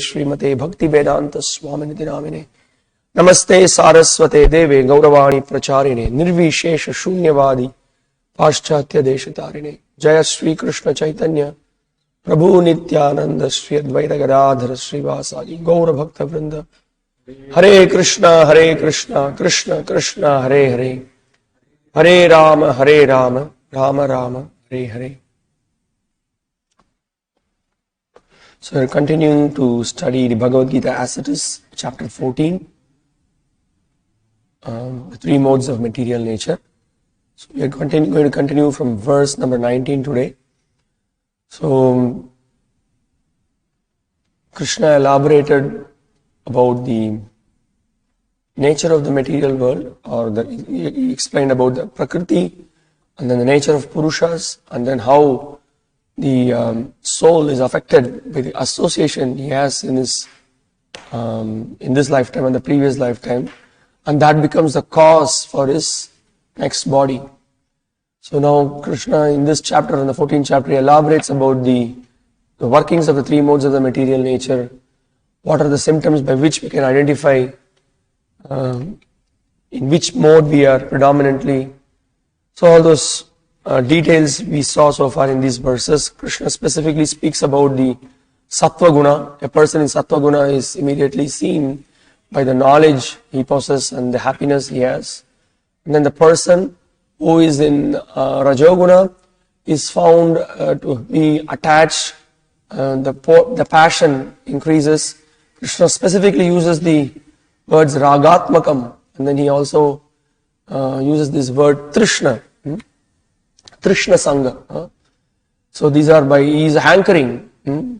श्रीमते भक्ति वेदांत स्वामिनिति नामिने नमस्ते सारस्वते देवे गौरवाणी प्रचारिणे निर्विशेष शून्यवादी पाश्चात्य देश तारिणे जय श्री कृष्ण चैतन्य प्रभु नित्यानंद श्री अद्वैत गदाधर श्रीवासादि गौर भक्त वृंद हरे Krishna Krishna Krishna Hare Hare Hare Ram Ram Ram Hare Hare. So we're continuing to study the Bhagavad Gita as it is, chapter 14, the three modes of material nature. So we are going to continue from verse number 19 today. So Krishna elaborated about the nature of the material world, or he explained about the Prakriti, and then the nature of Purushas, and then how the soul is affected by the association he has in this lifetime and the previous lifetime, and that becomes the cause for his next body. So now Krishna in this chapter, in the 14th chapter, he elaborates about the workings of the three modes of the material nature. What are the symptoms by which we can identify in which mode we are predominantly. So all those details we saw so far in these verses. Krishna specifically speaks about the Sattva Guna. A person in Sattva Guna is immediately seen by the knowledge he possesses and the happiness he has. And then the person who is in Rajoguna is found to be attached, the passion increases. Krishna specifically uses the words Ragatmakam, and then he also uses this word Trishna. Trishna Sangha. So these are he is hankering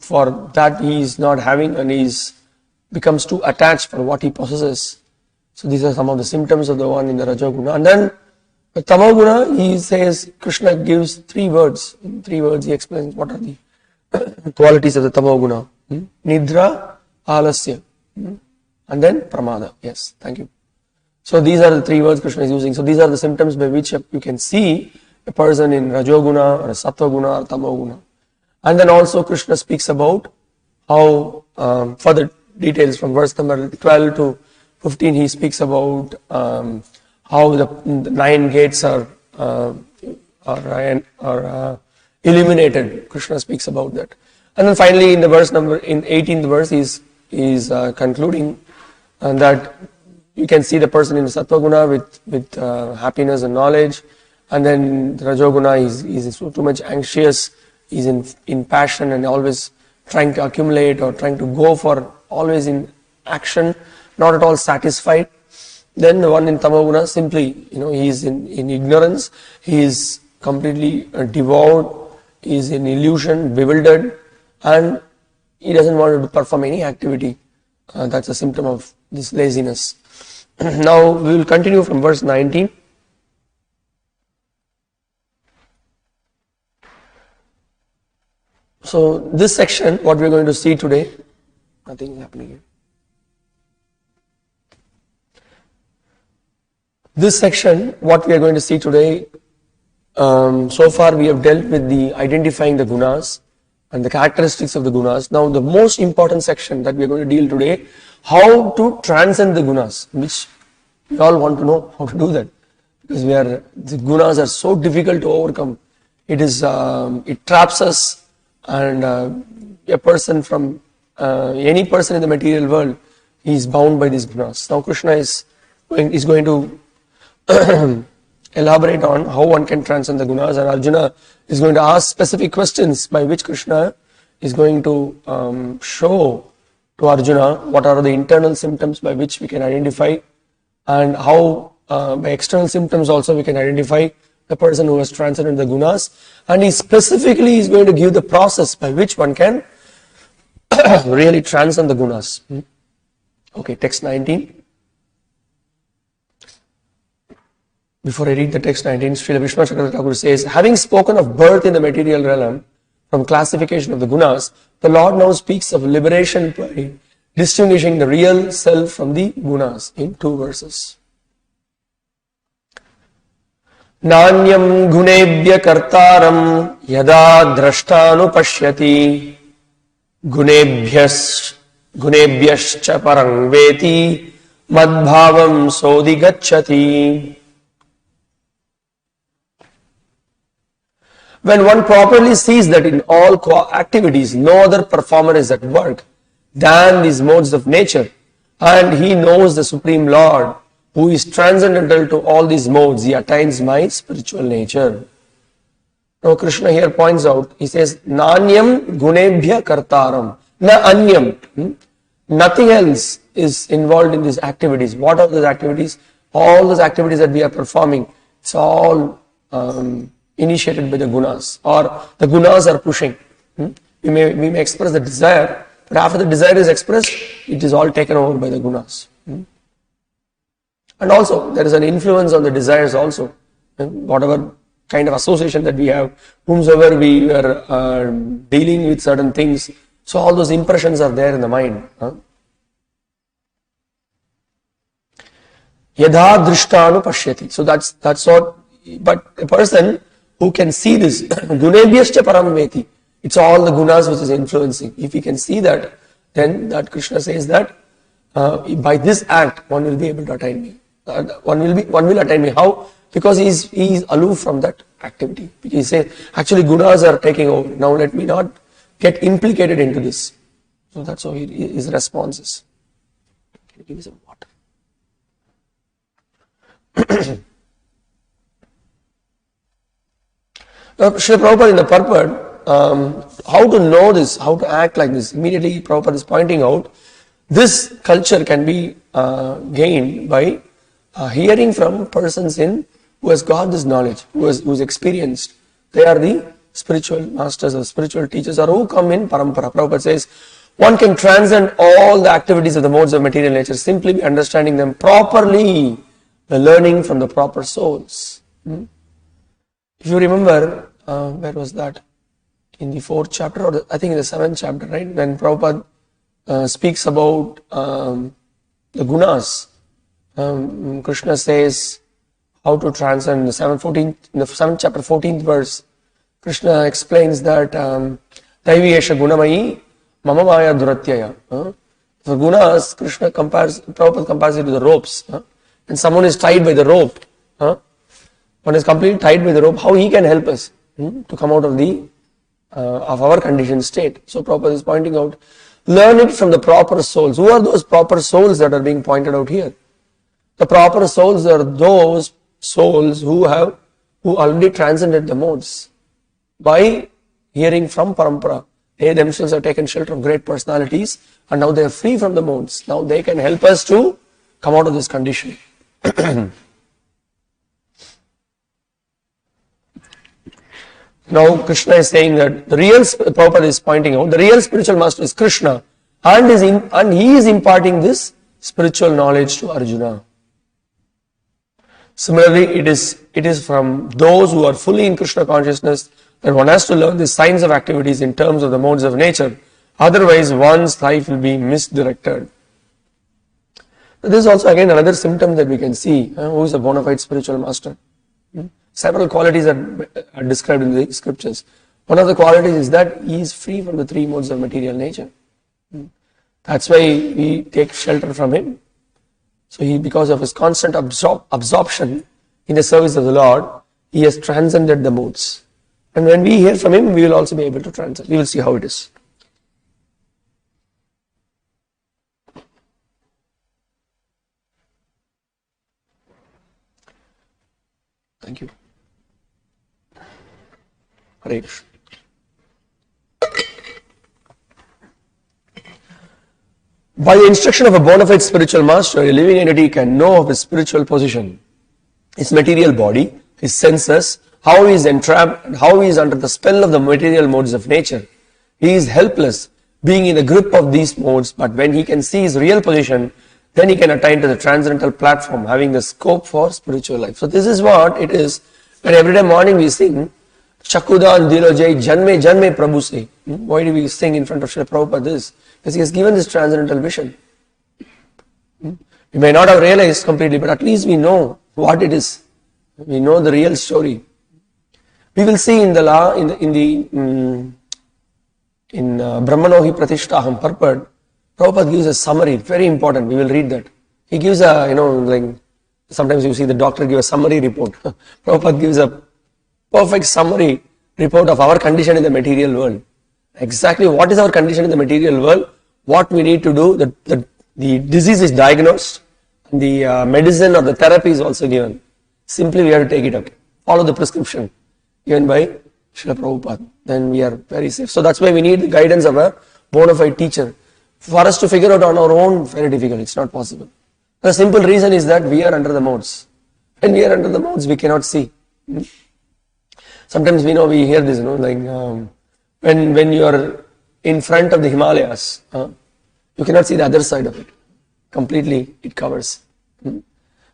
for that he is not having, and he becomes too attached for what he possesses. So these are some of the symptoms of the one in the Rajoguna. And then the Tamoguna, he says, Krishna gives three words. In 3 words he explains what are the qualities of the Tamoguna. Nidra, Alasya, and then Pramada. Yes, thank you. So these are the 3 words Krishna is using. So these are the symptoms by which you can see a person in Rajoguna or a Sattva-guna or Tamoguna. And then also Krishna speaks about how, further details from verse number 12 to 15, he speaks about how the 9 gates are illuminated. Krishna speaks about that. And then finally in the verse number, in 18th verse, he's concluding that you can see the person in the Sattva-guna with happiness and knowledge. And then the Rajoguna is too much anxious, he's in passion and always trying to accumulate or trying to go for always in action, not at all satisfied. Then the one in Tamoguna simply, he is in ignorance, he is completely devout, he is in illusion, bewildered, and he doesn't want to perform any activity. That's a symptom of this laziness. Now we will continue from verse 19. So this section, what we are going to see today, nothing is happening here. This section, what we are going to see today, so far we have dealt with the identifying the gunas and the characteristics of the gunas. Now the most important section that we are going to deal today, how to transcend the gunas, which we all want to know how to do that, because the gunas are so difficult to overcome. It traps us. And a person from any person in the material world, he is bound by these gunas. Now Krishna is going to elaborate on how one can transcend the gunas, and Arjuna is going to ask specific questions by which Krishna is going to show to Arjuna what are the internal symptoms by which we can identify, and how by external symptoms also we can identify the person who has transcended the gunas, and he specifically is going to give the process by which one can really transcend the gunas. Okay, text 19. Before I read the text 19, Srila Vishnu Chakravarti Thakur says, having spoken of birth in the material realm from classification of the gunas, the Lord now speaks of liberation by distinguishing the real self from the gunas in 2 verses. नान्यं गुणेभ्य कर्तारं यदा द्रष्टानुपश्यति गुणेभ्यश्च Gunebhyascha parang veti madbhavam sodhi. When one properly sees that in all activities no other performer is at work than these modes of nature, and he knows the Supreme Lord who is transcendental to all these modes, he attains my spiritual nature. Now Krishna here points out, he says, Nanyam gunebhya kartaram, na anyam. Nothing else is involved in these activities. What are those activities? All those activities that we are performing, it's all initiated by the gunas, or the gunas are pushing. We may express the desire, but after the desire is expressed, it is all taken over by the gunas. And also, there is an influence on the desires also. Whatever kind of association that we have, whomsoever we are dealing with certain things, so all those impressions are there in the mind. Yadha drishtanu pashyati. So that's what, but a person who can see this, gunebhyascha param veti, it's all the gunas which is influencing. If he can see that, then that Krishna says that by this act one will be able to attain me. One will attain me. How? Because he is aloof from that activity. Because he says, actually gunas are taking over. Now let me not get implicated into this. So that's how his response is. Can you give me some water? Now, Srila Prabhupada in the purport, how to know this, how to act like this, immediately Prabhupada is pointing out, this culture can be gained by hearing from persons who has got this knowledge, who is experienced. They are the spiritual masters or spiritual teachers, or who come in parampara. Prabhupada says, one can transcend all the activities of the modes of material nature simply by understanding them properly, by learning from the proper souls. If you remember, where was that? In the 4th chapter, or I think in the 7th chapter, right? When Prabhupada speaks about the gunas, Krishna says how to transcend. In the 7th chapter, 14th verse, Krishna explains that Daivi Esha Gunamayi Mama Maya Duratyaya. For gunas, Prabhupada compares it to the ropes. When someone is tied by the rope, one is completely tied by the rope, how he can help us to come out of our conditioned state. So Prabhupada is pointing out, learn it from the proper souls. Who are those proper souls that are being pointed out here? The proper souls are those souls who already transcended the modes. By hearing from parampara, they themselves have taken shelter of great personalities and now they are free from the modes. Now they can help us to come out of this condition. Now Krishna is saying that Prabhupada is pointing out, the real spiritual master is Krishna, and he is imparting this spiritual knowledge to Arjuna. Similarly, it is from those who are fully in Krishna consciousness that one has to learn the signs of activities in terms of the modes of nature. Otherwise, one's life will be misdirected. This is also again another symptom that we can see. Who is a bona fide spiritual master? Several qualities are described in the scriptures. One of the qualities is that he is free from the 3 modes of material nature. That's why we take shelter from him. So because of his constant absorption in the service of the Lord, he has transcended the modes. And when we hear from him, we will also be able to transcend. We will see how it is. Thank you. Hare Krishna. By the instruction of a bona fide spiritual master, a living entity can know of his spiritual position, his material body, his senses, how he is entrapped, and how he is under the spell of the material modes of nature. He is helpless, being in the grip of these modes, but when he can see his real position, then he can attain to the transcendental platform, having the scope for spiritual life. So this is what it is. When every day morning we sing, Chakudan Dilojay Janme Janme Prabhu Se. Why do we sing in front of Srila Prabhupada this? Because he has given this transcendental vision. We may not have realized completely, but at least we know what it is. We know the real story. We will see in the law, in Brahmanohi Pratishtaham purport, Prabhupada gives a summary, very important, we will read that. He gives a, like, sometimes you see the doctor give a summary report. Prabhupada gives a perfect summary report of our condition in the material world. Exactly what is our condition in the material world, what we need to do, the disease is diagnosed, the medicine or the therapy is also given. Simply we have to take it up. Follow the prescription given by Srila Prabhupada. Then we are very safe. So that's why we need the guidance of a bona fide teacher. For us to figure out on our own, very difficult. It's not possible. The simple reason is that we are under the modes. When we are under the modes, we cannot see. Sometimes we hear this, like when you are in front of the Himalayas, you cannot see the other side of it. Completely, it covers.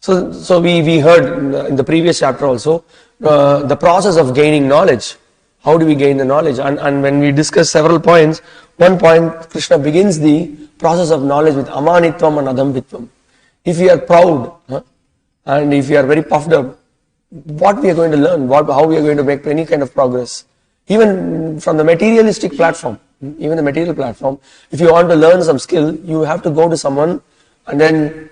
So we heard in the previous chapter also the process of gaining knowledge. How do we gain the knowledge? And when we discuss several points, one point Krishna begins the process of knowledge with amanitvam and adambitvam. If we are proud and if we are very puffed up, what we are going to learn, how we are going to make any kind of progress. Even from the materialistic platform, even the material platform, if you want to learn some skill, you have to go to someone and then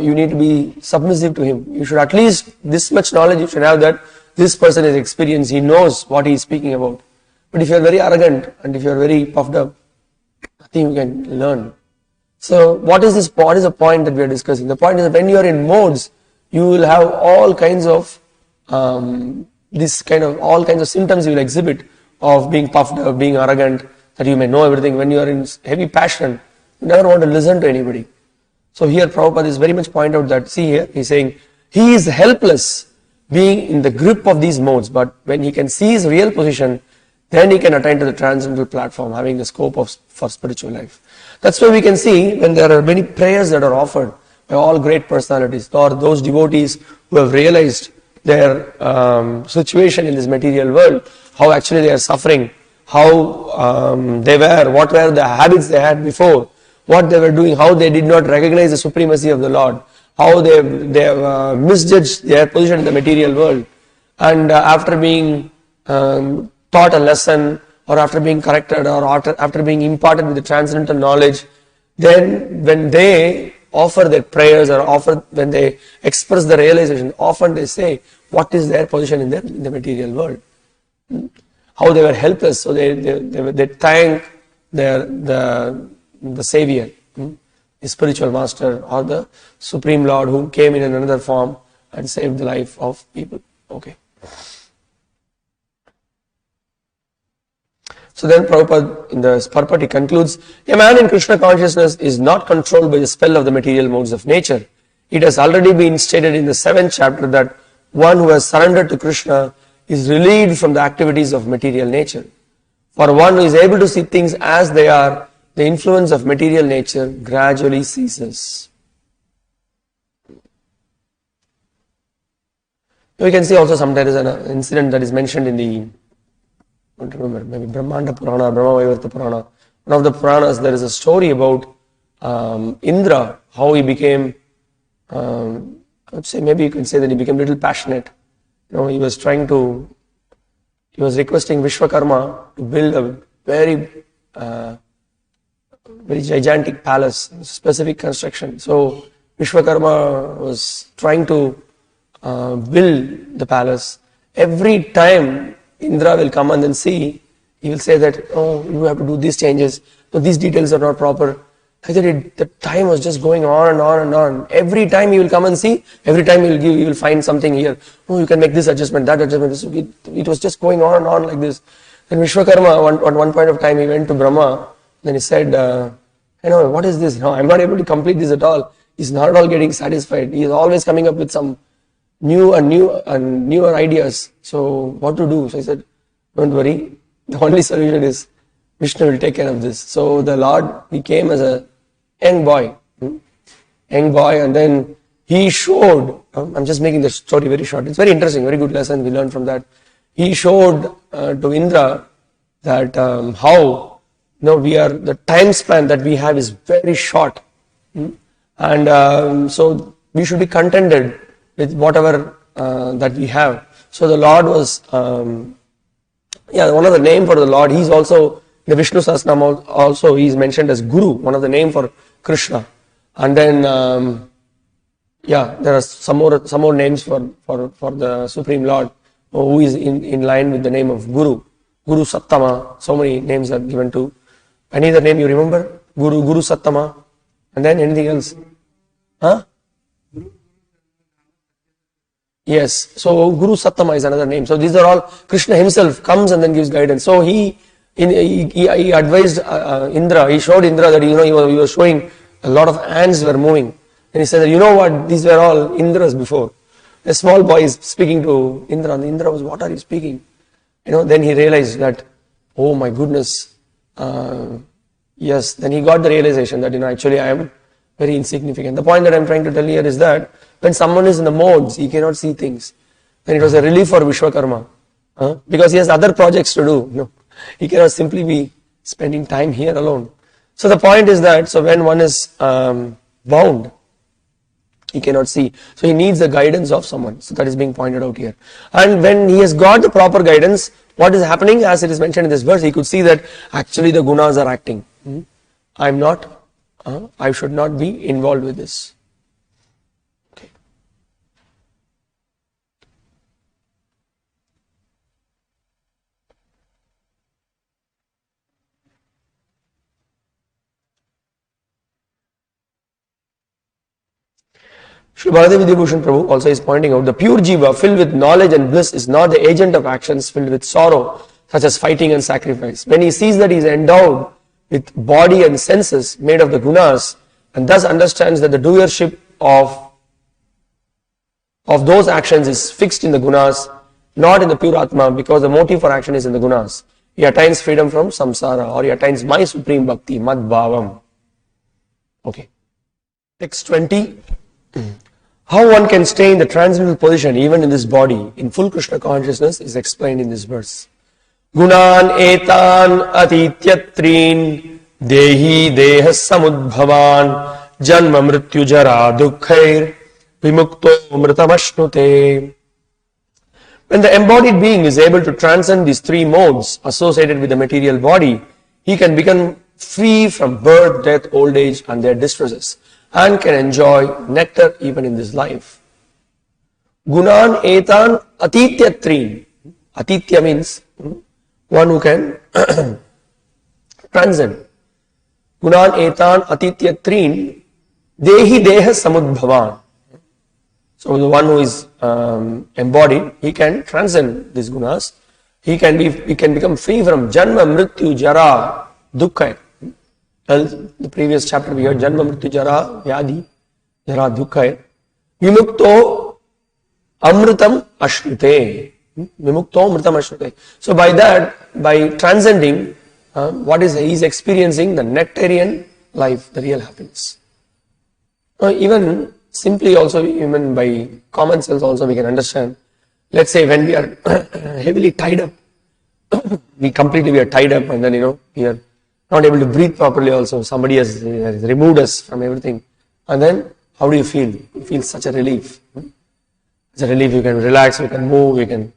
you need to be submissive to him. You should at least, this much knowledge you should have that this person is experienced, he knows what he is speaking about. But if you are very arrogant and if you are very puffed up, nothing you can learn. So what is this? What is the point that we are discussing? The point is that when you are in modes, you will have all kinds of all kinds of symptoms you will exhibit of being puffed up, being arrogant, that you may know everything. When you are in heavy passion, you never want to listen to anybody. So here Prabhupada is very much point out that, see here, he is saying, he is helpless being in the grip of these modes, but when he can see his real position, then he can attain to the transcendental platform, having the scope for spiritual life. That's why we can see when there are many prayers that are offered by all great personalities, or those devotees who have realized their situation in this material world, how actually they are suffering, how what were the habits they had before, what they were doing, how they did not recognize the supremacy of the Lord, how they have misjudged their position in the material world, and after being taught a lesson, or after being corrected, or after being imparted with the transcendental knowledge, then when they offer their prayers or when they express the realization, often they say what is their position in the material world, how they were helpless. So they thank the Savior, the spiritual master, or the Supreme Lord who came in another form and saved the life of people. Okay. So then Prabhupada in the purport he concludes, a man in Krishna consciousness is not controlled by the spell of the material modes of nature. It has already been stated in the 7th chapter that one who has surrendered to Krishna is relieved from the activities of material nature. For one who is able to see things as they are, the influence of material nature gradually ceases. We can see also sometimes an incident that is mentioned in the, I don't remember, maybe Brahmanda Purana, Brahma Purana. One of the Puranas, there is a story about Indra, how he became, I would say, maybe you can say that he became a little passionate. He was requesting Vishwakarma to build a very gigantic palace, specific construction. So Vishwakarma was trying to build the palace. Every time Indra will come and then see, he will say that, oh, you have to do these changes, so these details are not proper. The time was just going on and on and on. Every time he will come and see, every time he will find something here. Oh, you can make this adjustment, that adjustment. It was just going on and on like this. Then Vishwakarma, at one point of time, he went to Brahma. Then he said, what is this? I'm not able to complete this at all. He's not at all getting satisfied. He is always coming up with some newer ideas. So what to do? So he said, don't worry. The only solution is Vishnu will take care of this. So the Lord, he came as a young boy, and then he showed, I'm just making the story very short. It's very interesting, very good lesson we learned from that. He showed to Indra that how the time span that we have is very short, and so we should be contented with whatever that we have. So the Lord was, one of the name for the Lord, he's also the Vishnu Sahasranam also he is mentioned as Guru, one of the name for Krishna. And then, there are some more names for the Supreme Lord who is in line with the name of Guru. Guru Sattama, so many names are given to. Any other name you remember? Guru Sattama. And then anything else? Huh? Yes. So Guru Sattama is another name. So these are all, Krishna himself comes and then gives guidance. So he advised Indra, he showed Indra that he was showing a lot of ants were moving. And he said that, you know what, these were all Indras before. A small boy is speaking to Indra, and Indra was, what are you speaking? Then he realized that, oh my goodness, yes, then he got the realization that, actually I am very insignificant. The point that I am trying to tell here is that when someone is in the modes, he cannot see things. Then it was a relief for Vishwakarma, because he has other projects to do. He cannot simply be spending time here alone. So the point is that, so when one is bound, he cannot see. So he needs the guidance of someone. So that is being pointed out here. And when he has got the proper guidance, what is happening, as it is mentioned in this verse, he could see that actually the gunas are acting. I should not be involved with this. Okay. Sri Bhakti Devotional Prabhu also is pointing out the pure jiva filled with knowledge and bliss is not the agent of actions filled with sorrow, such as fighting and sacrifice. When he sees that he is endowed with body and senses made of the gunas, and thus understands that the doership of those actions is fixed in the gunas, not in the pure Atma, because the motive for action is in the gunas, he attains freedom from samsara, or he attains my supreme bhakti, mad bhavam. Okay. Text 20. How one can stay in the transcendental position even in this body, in full Krishna consciousness, is explained in this verse. Gunan etan atityatrin dehi dehas samudbhavan janma mrityu jara dukkhair vimukto mritamashnute. When the embodied being is able to transcend these three modes associated with the material body, he can become free from birth, death, old age and their distresses, and can enjoy nectar even in this life. Gunan etan atityatrin. Atitya means one who can transcend. Gunan etan atityatrin dehi deha samudbhavan. So the one who is embodied, he can transcend these gunas. He can become free from janma, mrityu, jara, dukkha. The previous chapter we heard janma, mrityu, jara, vyadhi, jara, dukkha. Vimukto amritam ashnute. Vimukto amritam ashnute. So by that, by transcending, he is experiencing the nectarian life, the real happiness. Even simply also, even by common sense also we can understand. Let's say when we are heavily tied up, we are tied up, and then we are not able to breathe properly also. Somebody has removed us from everything. And then how do you feel? You feel such a relief. It's a relief, you can relax, you can move, you can.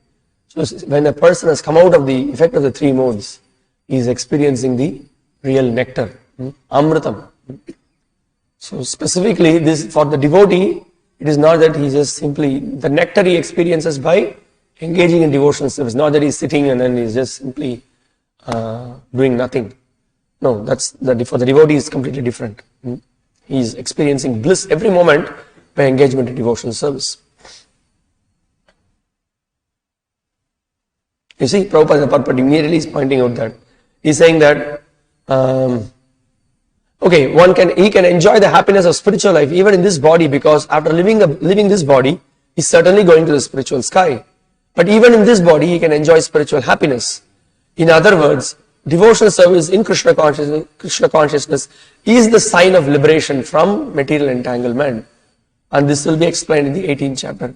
So when a person has come out of the effect of the three modes, he is experiencing the real nectar, amritam. So specifically this, for the devotee, it is not that he just simply, the nectar he experiences by engaging in devotional service, not that he is sitting and then he is just simply doing nothing. No, for the devotee is completely different. He is experiencing bliss every moment by engagement in devotional service. You see, Prabhupada in the purport immediately is pointing out that he is saying that he can enjoy the happiness of spiritual life even in this body, because after living this body, he is certainly going to the spiritual sky. But even in this body, he can enjoy spiritual happiness. In other words, devotional service in Krishna consciousness is the sign of liberation from material entanglement. And this will be explained in the 18th chapter.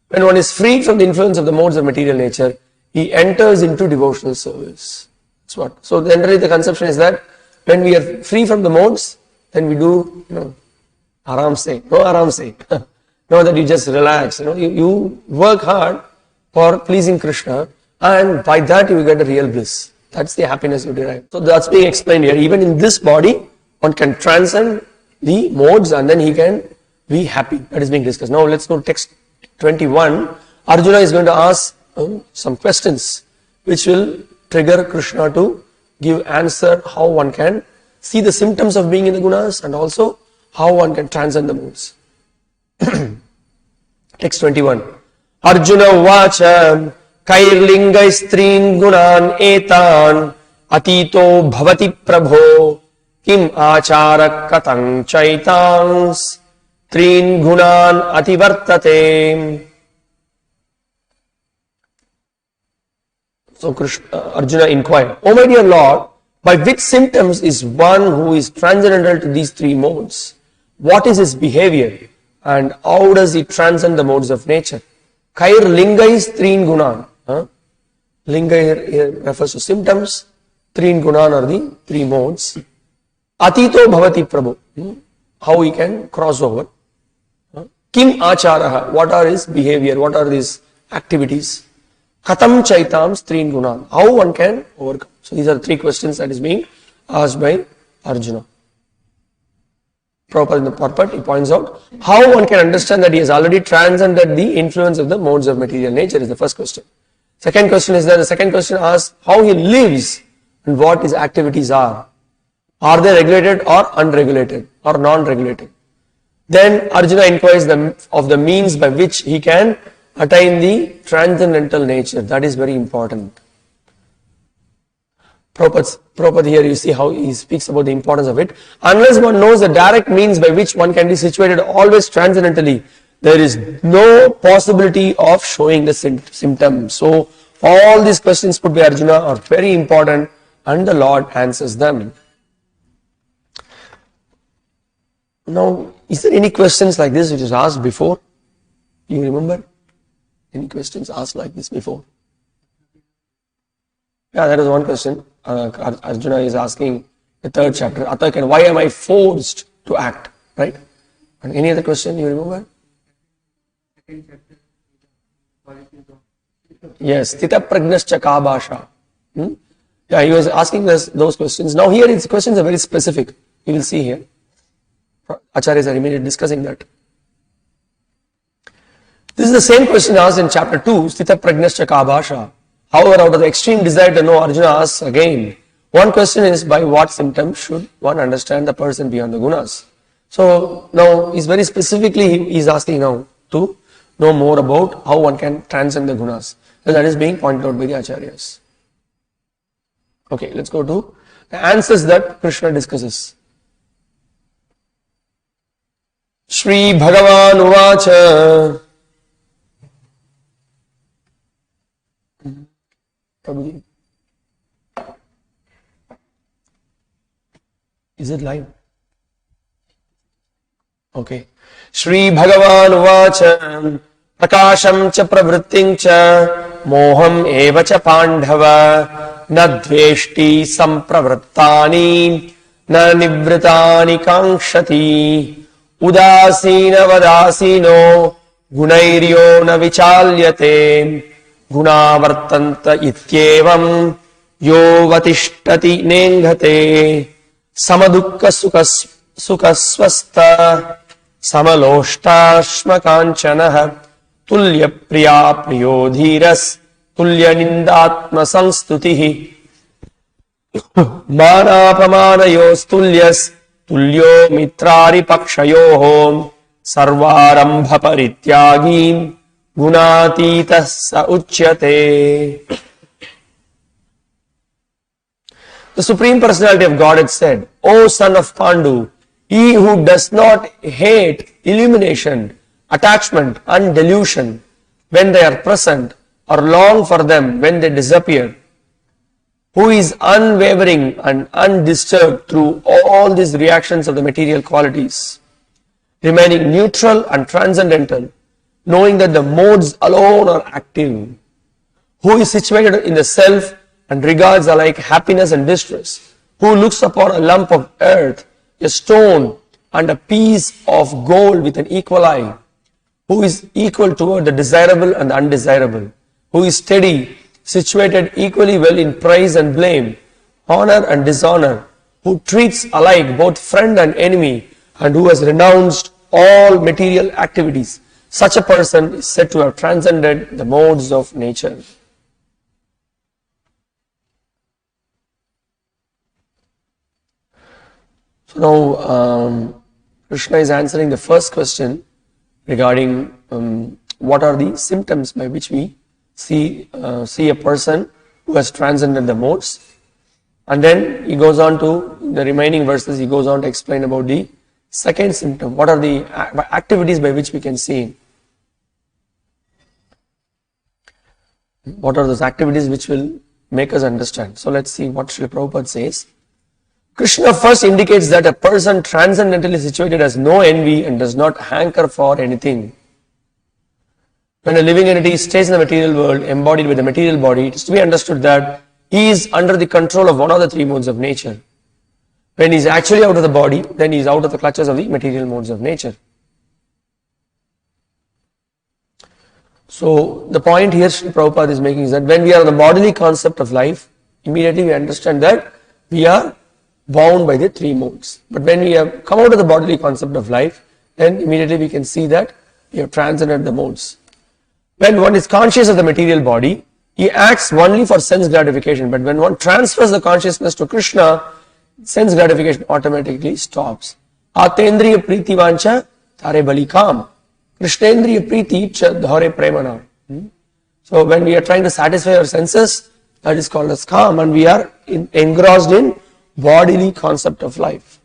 When one is freed from the influence of the modes of material nature, he enters into devotional service. That's what. So generally the conception is that when we are free from the modes, then we do, aram se, no aram se. No, that you just relax, you work hard for pleasing Krishna, and by that you will get a real bliss. That's the happiness you derive. So that's being explained here. Even in this body, one can transcend the modes and then he can be happy. That is being discussed. Now let's go to text 21. Arjuna is going to ask some questions which will trigger Krishna to give answer how one can see the symptoms of being in the gunas and also how one can transcend the modes. Text 21. Arjuna vacha kairlinga strin gunan etan atito bhavati prabho kim achara katang chaitans trin gunan ativartate. So Arjuna inquired, O my dear Lord, by which symptoms is one who is transcendental to these three modes? What is his behavior and how does he transcend the modes of nature? Kair lingais trin gunan. Linga here refers to symptoms. Trin gunan are the three modes. Atito bhavati prabhu. How he can cross over. Kim acharaha. What are his behavior? What are his activities? Katam chaitam trin gunan. How one can overcome. So these are the three questions that is being asked by Arjuna. Prabhupada in the purport, he points out how one can understand that he has already transcended the influence of the modes of material nature is the first question. Second question is that the second question asks how he lives and what his activities are. Are they regulated or unregulated or non-regulated? Then Arjuna inquires of the means by which he can attain the transcendental nature. That is very important. Prabhupada here you see how he speaks about the importance of it. Unless one knows the direct means by which one can be situated always transcendentally, there is no possibility of showing the symptoms. So all these questions put by Arjuna are very important and the Lord answers them. Now, is there any questions like this which was asked before? You remember? Any questions asked like this before? Yeah, that is one question. Arjuna is asking the third chapter. Atakan, why am I forced to act? Right? And any other question you remember? Yes, Tita Pragnascha Kabasha. Yeah, he was asking us those questions. Now here his questions are very specific. You will see here. Acharyas are immediately discussing that. This is the same question asked in chapter 2, Stita Pragnascha Kabasha. However, out of the extreme desire to know, Arjuna asks again. One question is, by what symptoms should one understand the person beyond the gunas? So now he's very specifically he's asking now to know more about how one can transcend the gunas. So that is being pointed out by the acharyas. Okay, let's go to the answers that Krishna discusses. Shri Bhagavan Uvacha. Prabhuji. Is it live? Okay. Shri Bhagavan Uvacha Prakasham cha pravritting cha moham eva cha pandhava na dveshti sampravrittani na nivritani kankshati udasina vadasino gunairyo na vichalyate gunavartanta ityevam yo vatishtati nenghate samadukka sukasvasta samaloshtasmakanchanaha tulya priya priyo dhiras tulya nindatma sanstutihi manapamanayo's tulyas tulyo mitrari pakshayoho sarvarambha parityagi gunatita sa uchyate. The Supreme Personality of Godhead said, O son of Pandu, he who does not hate illumination, attachment and delusion when they are present or long for them when they disappear, who is unwavering and undisturbed through all these reactions of the material qualities, remaining neutral and transcendental, knowing that the modes alone are active, who is situated in the self and regards alike happiness and distress, who looks upon a lump of earth, a stone and a piece of gold with an equal eye, who is equal toward the desirable and the undesirable, who is steady situated equally well in praise and blame, honor and dishonor, who treats alike both friend and enemy, and who has renounced all material activities. Such a person is said to have transcended the modes of nature. So now Krishna is answering the first question regarding what are the symptoms by which we see a person who has transcended the modes. And then he goes on to, the remaining verses, he goes on to explain about the second symptom. What are the activities by which we can see him? What are those activities which will make us understand? So let's see what Srila Prabhupada says. Krishna first indicates that a person transcendentally situated has no envy and does not hanker for anything. When a living entity stays in the material world, embodied with the material body, it is to be understood that he is under the control of one of the three modes of nature. When he is actually out of the body, then he is out of the clutches of the material modes of nature. So the point here Srila Prabhupada is making is that when we are on the bodily concept of life, immediately we understand that we are bound by the three modes. But when we have come out of the bodily concept of life, then immediately we can see that we have transcended the modes. When one is conscious of the material body, he acts only for sense gratification. But when one transfers the consciousness to Krishna, sense gratification automatically stops. Atendriya priti vancha thare bali kam. Krishnendriya priti cha dhare premana. So when we are trying to satisfy our senses, that is called as kam, and we are engrossed in bodily concept of life.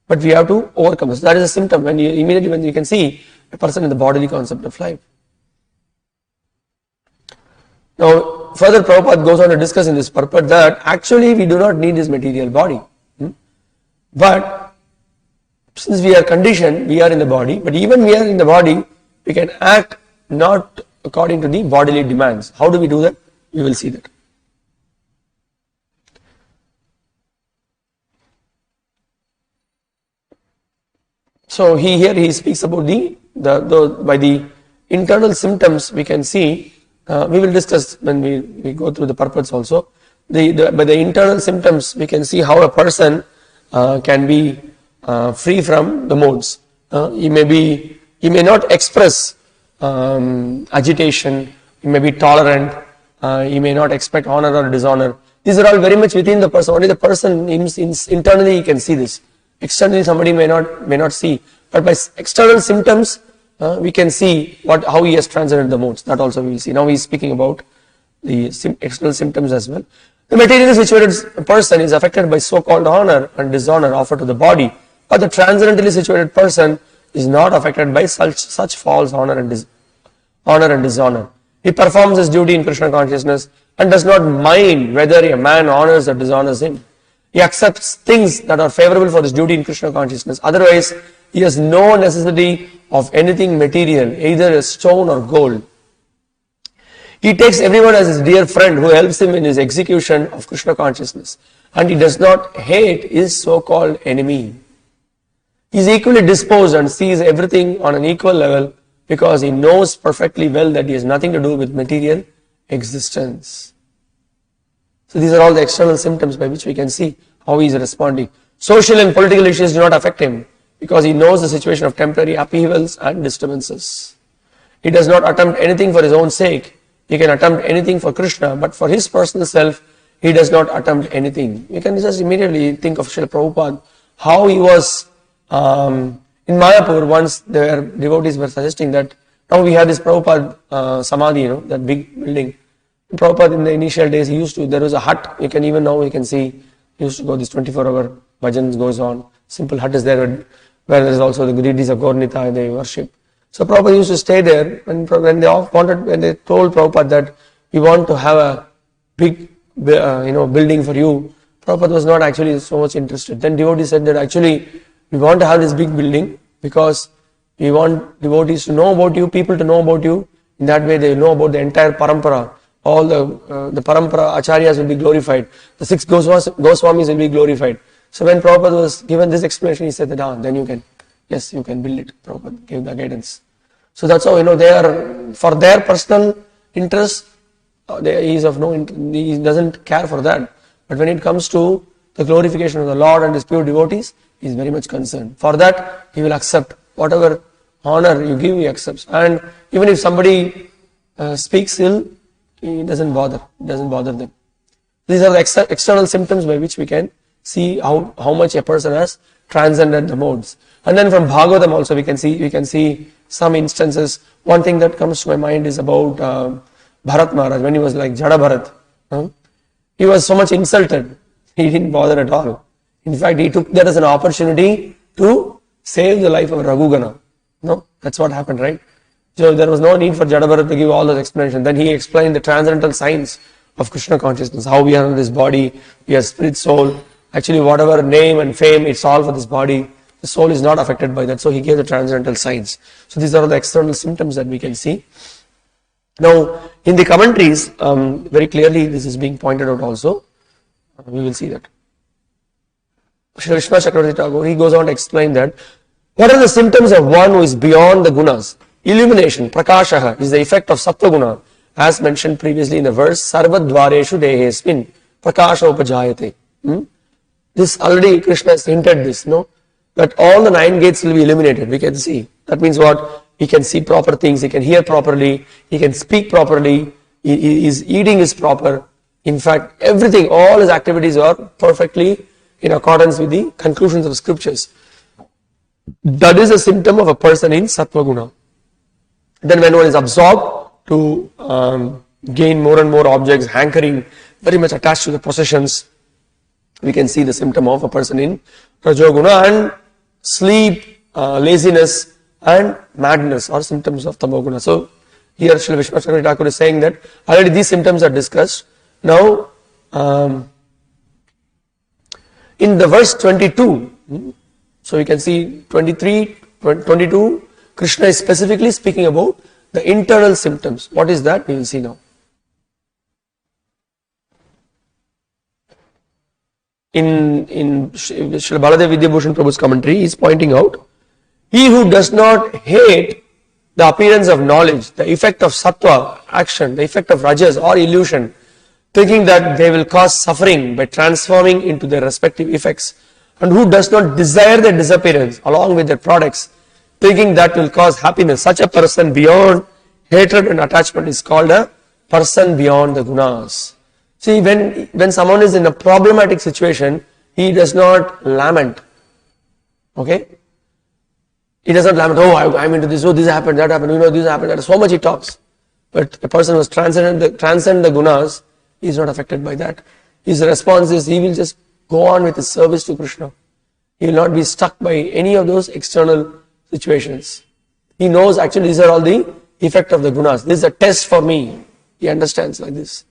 But we have to overcome this. That is a symptom when you can see a person in the bodily concept of life. Now, further Prabhupada goes on to discuss in this purport that actually we do not need this material body. But since we are conditioned, we are in the body, but even we are in the body, we can act not according to the bodily demands. How do we do that? We will see that. So here he speaks about by the internal symptoms we can see. We will discuss when we go through the purports also. By the internal symptoms we can see how a person can be free from the modes. He may not express agitation. He may be tolerant. He may not expect honor or dishonor. These are all very much within the person. Only the person internally he can see this. Externally somebody may not see, but by external symptoms we can see how he has transcended the modes. That also we will see. Now he is speaking about the external symptoms as well. The materially situated person is affected by so-called honor and dishonor offered to the body, but the transcendentally situated person is not affected by such false honor and dishonor. He performs his duty in Krishna consciousness and does not mind whether a man honors or dishonors him. He accepts things that are favorable for his duty in Krishna consciousness. Otherwise, he has no necessity of anything material, either a stone or gold. He takes everyone as his dear friend who helps him in his execution of Krishna consciousness, and he does not hate his so-called enemy. He is equally disposed and sees everything on an equal level because he knows perfectly well that he has nothing to do with material existence. So these are all the external symptoms by which we can see how he is responding. Social and political issues do not affect him because he knows the situation of temporary upheavals and disturbances. He does not attempt anything for his own sake. He can attempt anything for Krishna, but for his personal self, he does not attempt anything. You can just immediately think of Srila Prabhupada, how he was in Mayapur. Once their devotees were suggesting that now we have this Prabhupada Samadhi, that big building. Prabhupada in the initial days, there was a hut, you can see, he used to go, this 24-hour bhajans goes on, simple hut is there, where there is also the deities of Gaur-Nita, they worship. So Prabhupada used to stay there, and when they told Prabhupada that we want to have a big, building for you, Prabhupada was not actually so much interested. Then devotees said that actually we want to have this big building because we want devotees to know about you, people to know about you. In that way they know about the entire parampara. All the parampara acharyas will be glorified. The 6 Goswamis will be glorified. So when Prabhupada was given this explanation, he said that then you can build it. Prabhupada gave the guidance. So that's how they are, for their personal interest, he is of no, he doesn't care for that. But when it comes to the glorification of the Lord and his pure devotees, he is very much concerned. For that, he will accept whatever honor you give, he accepts. And even if somebody speaks ill, he doesn't bother them. These are the external symptoms by which we can see how much a person has transcended the modes. And then from Bhagavatam also we can see some instances. One thing that comes to my mind is about Bharat Maharaj, when he was like Jada Bharat. He was so much insulted. He didn't bother at all. In fact, he took that as an opportunity to save the life of Raghugana. No, that's what happened, right? So there was no need for Jada Bharat to give all those explanations. Then he explained the transcendental science of Krishna consciousness, how we are in this body, we are spirit, soul. Actually, whatever name and fame, it's all for this body. The soul is not affected by that. So he gave the transcendental science. So these are the external symptoms that we can see. Now, in the commentaries, very clearly this is being pointed out also. We will see that. Shri Vishnu Chakravarti Thakur, he goes on to explain that what are the symptoms of one who is beyond the gunas? Illumination, prakashaha, is the effect of sattva guna, as mentioned previously in the verse, sarvadvareshu dehesmin, prakasha upajayate. This already Krishna has hinted this, no? That all the 9 gates will be illuminated, we can see. That means what? He can see proper things, he can hear properly, he can speak properly, his eating is proper. In fact, everything, all his activities are perfectly in accordance with the conclusions of scriptures. That is a symptom of a person in sattva guna. Then when one is absorbed to gain more and more objects, hankering, very much attached to the possessions, we can see the symptom of a person in rajoguna, and sleep, laziness and madness are symptoms of tamoguna. So here Srila Vishnu Chakravarti Thakur is saying that already these symptoms are discussed. Now in the verse 22, so we can see 23, 22, Krishna is specifically speaking about the internal symptoms. What is that? We will see now. In Srila Baladev Vidyabhushan Prabhu's commentary, he is pointing out, he who does not hate the appearance of knowledge, the effect of sattva, action, the effect of rajas or illusion, thinking that they will cause suffering by transforming into their respective effects, and who does not desire their disappearance along with their products, thinking that will cause happiness, such a person beyond hatred and attachment is called a person beyond the gunas. See, when someone is in a problematic situation, he does not lament. Okay? He does not lament, oh, I'm into this, oh, this happened, that happened, this happened, that. So much he talks. But a person who has transcend the gunas, he is not affected by that. His response is, he will just go on with his service to Krishna. He will not be stuck by any of those external situations. He knows actually these are all the effect of the gunas. This is a test for me. He understands like this.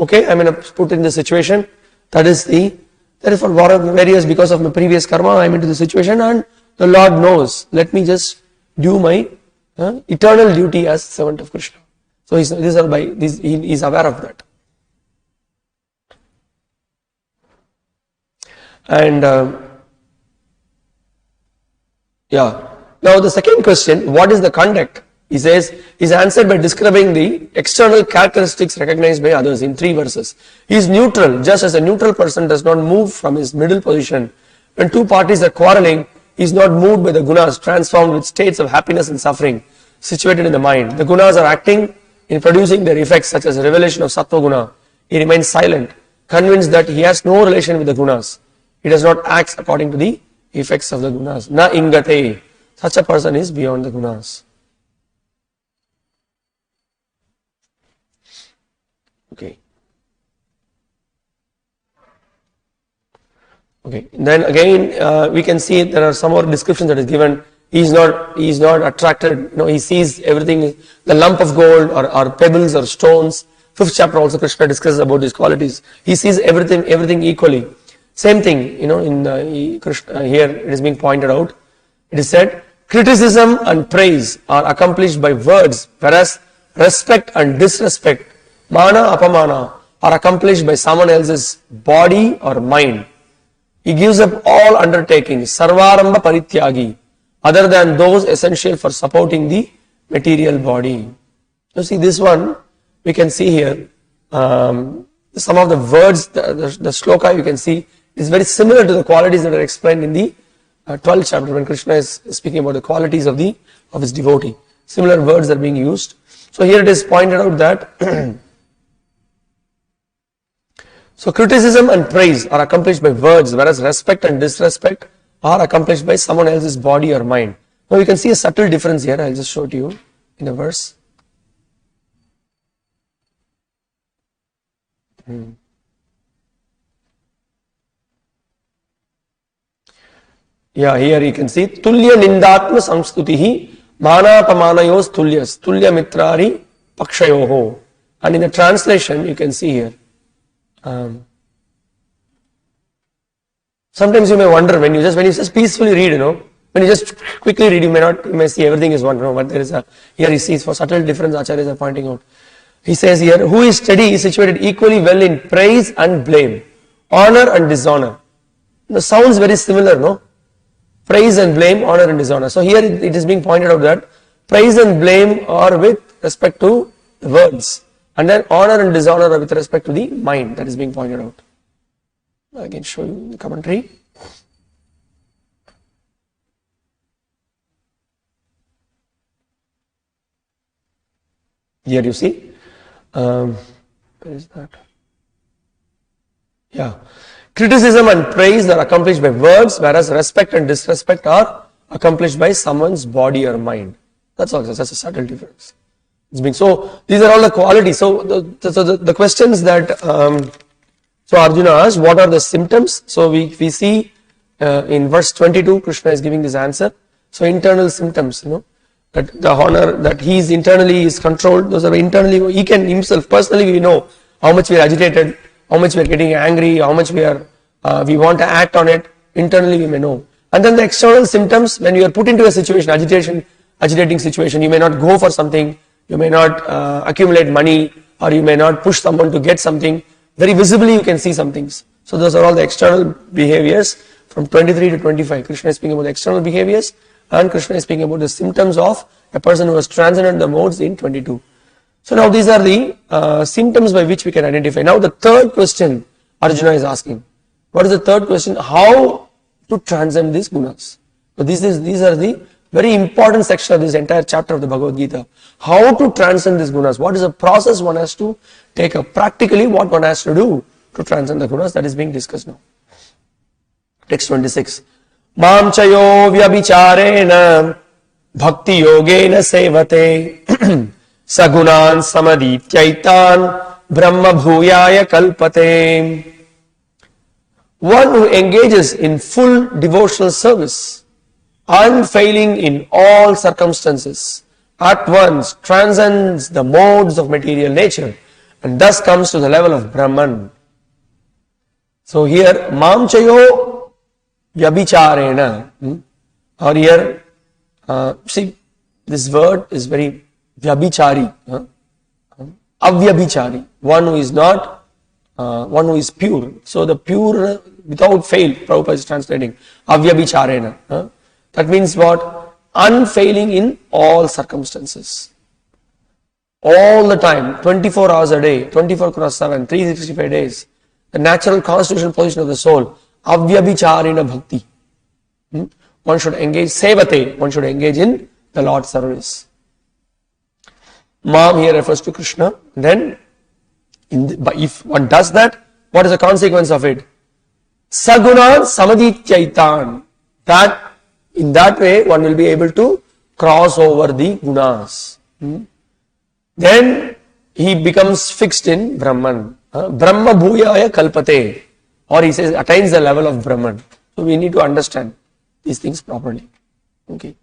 Okay, I'm put in this situation. That is for various, because of my previous karma, I'm into the situation, and the Lord knows. Let me just do my eternal duty as servant of Krishna. So he is aware of that. And now the second question, what is the conduct? He says, is answered by describing the external characteristics recognized by others in 3 verses. He is neutral, just as a neutral person does not move from his middle position. When 2 parties are quarreling, he is not moved by the gunas transformed with states of happiness and suffering situated in the mind. The gunas are acting in producing their effects, such as revelation of sattva guna. He remains silent, convinced that he has no relation with the gunas. He does not act according to the effects of the gunas. Na ingate. Such a person is beyond the gunas. Okay. Then again, we can see there are some more descriptions that is given. He is not attracted. He sees everything, the lump of gold or pebbles or stones. 5th chapter also Krishna discusses about these qualities. He sees everything equally. Same thing, in Krishna, here it is being pointed out. It is said, criticism and praise are accomplished by words, whereas respect and disrespect, mana apamana, are accomplished by someone else's body or mind. He gives up all undertakings, sarvaramba parityagi, other than those essential for supporting the material body. You see this one, we can see here, some of the words, the shloka you can see is very similar to the qualities that are explained in the 12th chapter when Krishna is speaking about the qualities of his devotee. Similar words are being used. So here it is pointed out that so criticism and praise are accomplished by words, whereas respect and disrespect are accomplished by someone else's body or mind. Now you can see a subtle difference here. I'll just show it to you in a verse. Yeah, here you can see Tulya Nindatma Samstutihi Manapamanayos Tulyas Tulya Mitrari Pakshayoho. And in the translation you can see here. Sometimes you may wonder when you just peacefully read, when you just quickly read, you may see everything is one, but there is here he sees for subtle difference acharyas are pointing out. He says here, who is steady is situated equally well in praise and blame, honor and dishonor. Sounds very similar, no? Praise and blame, honor and dishonor. So here it is being pointed out that praise and blame are with respect to the words, and then honor and dishonor are with respect to the mind. That is being pointed out. I can show you the commentary. Here you see. Where is that? Yeah. Criticism and praise are accomplished by words, whereas respect and disrespect are accomplished by someone's body or mind. That's all. That's a subtle difference. So these are all the qualities. So the questions that so Arjuna asked, what are the symptoms? So we see in verse 22, Krishna is giving this answer. So internal symptoms, that the honor that he is internally is controlled. Those are internally, he can himself personally we know how much we are agitated, how much we are getting angry, how much we want to act on it. Internally we may know. And then the external symptoms, when you are put into a situation, agitating situation, you may not go for something, you may not accumulate money, or you may not push someone to get something. Very visibly you can see some things. So those are all the external behaviors from 23 to 25. Krishna is speaking about the external behaviors, and Krishna is speaking about the symptoms of a person who has transcended the modes in 22. So now these are the symptoms by which we can identify. Now the third question Arjuna is asking. What is the third question? How to transcend these gunas? So these are the very important section of this entire chapter of the Bhagavad Gita. How to transcend these gunas? What is the process one has to take up? Practically what one has to do to transcend the gunas, that is being discussed now. Text 26. Mam chayo vyabhicharena bhakti yogena sevate sagunan samadhityaitan brahma bhuyaya kalpate. One who engages in full devotional service, unfailing in all circumstances, at once transcends the modes of material nature and thus comes to the level of Brahman. So here, mamchayo vyabhicharena, or here, see, this word is very vyabhichari, avyabhichari, one who is not, one who is pure. So the pure, without fail, Prabhupada is translating, avyabhicharena. That means what? Unfailing in all circumstances. All the time, 24 hours a day, 24/7, 365 days. The natural constitutional position of the soul, avyabhicharena bhakti. One should engage, sevate, one should engage in the Lord's service. Mam here refers to Krishna. Then, if one does that, what is the consequence of it? Sagunan samadhityaitan. That in that way, one will be able to cross over the gunas. Then he becomes fixed in Brahman. Brahma bhuyaya kalpate. Or he says, attains the level of Brahman. So we need to understand these things properly. Okay.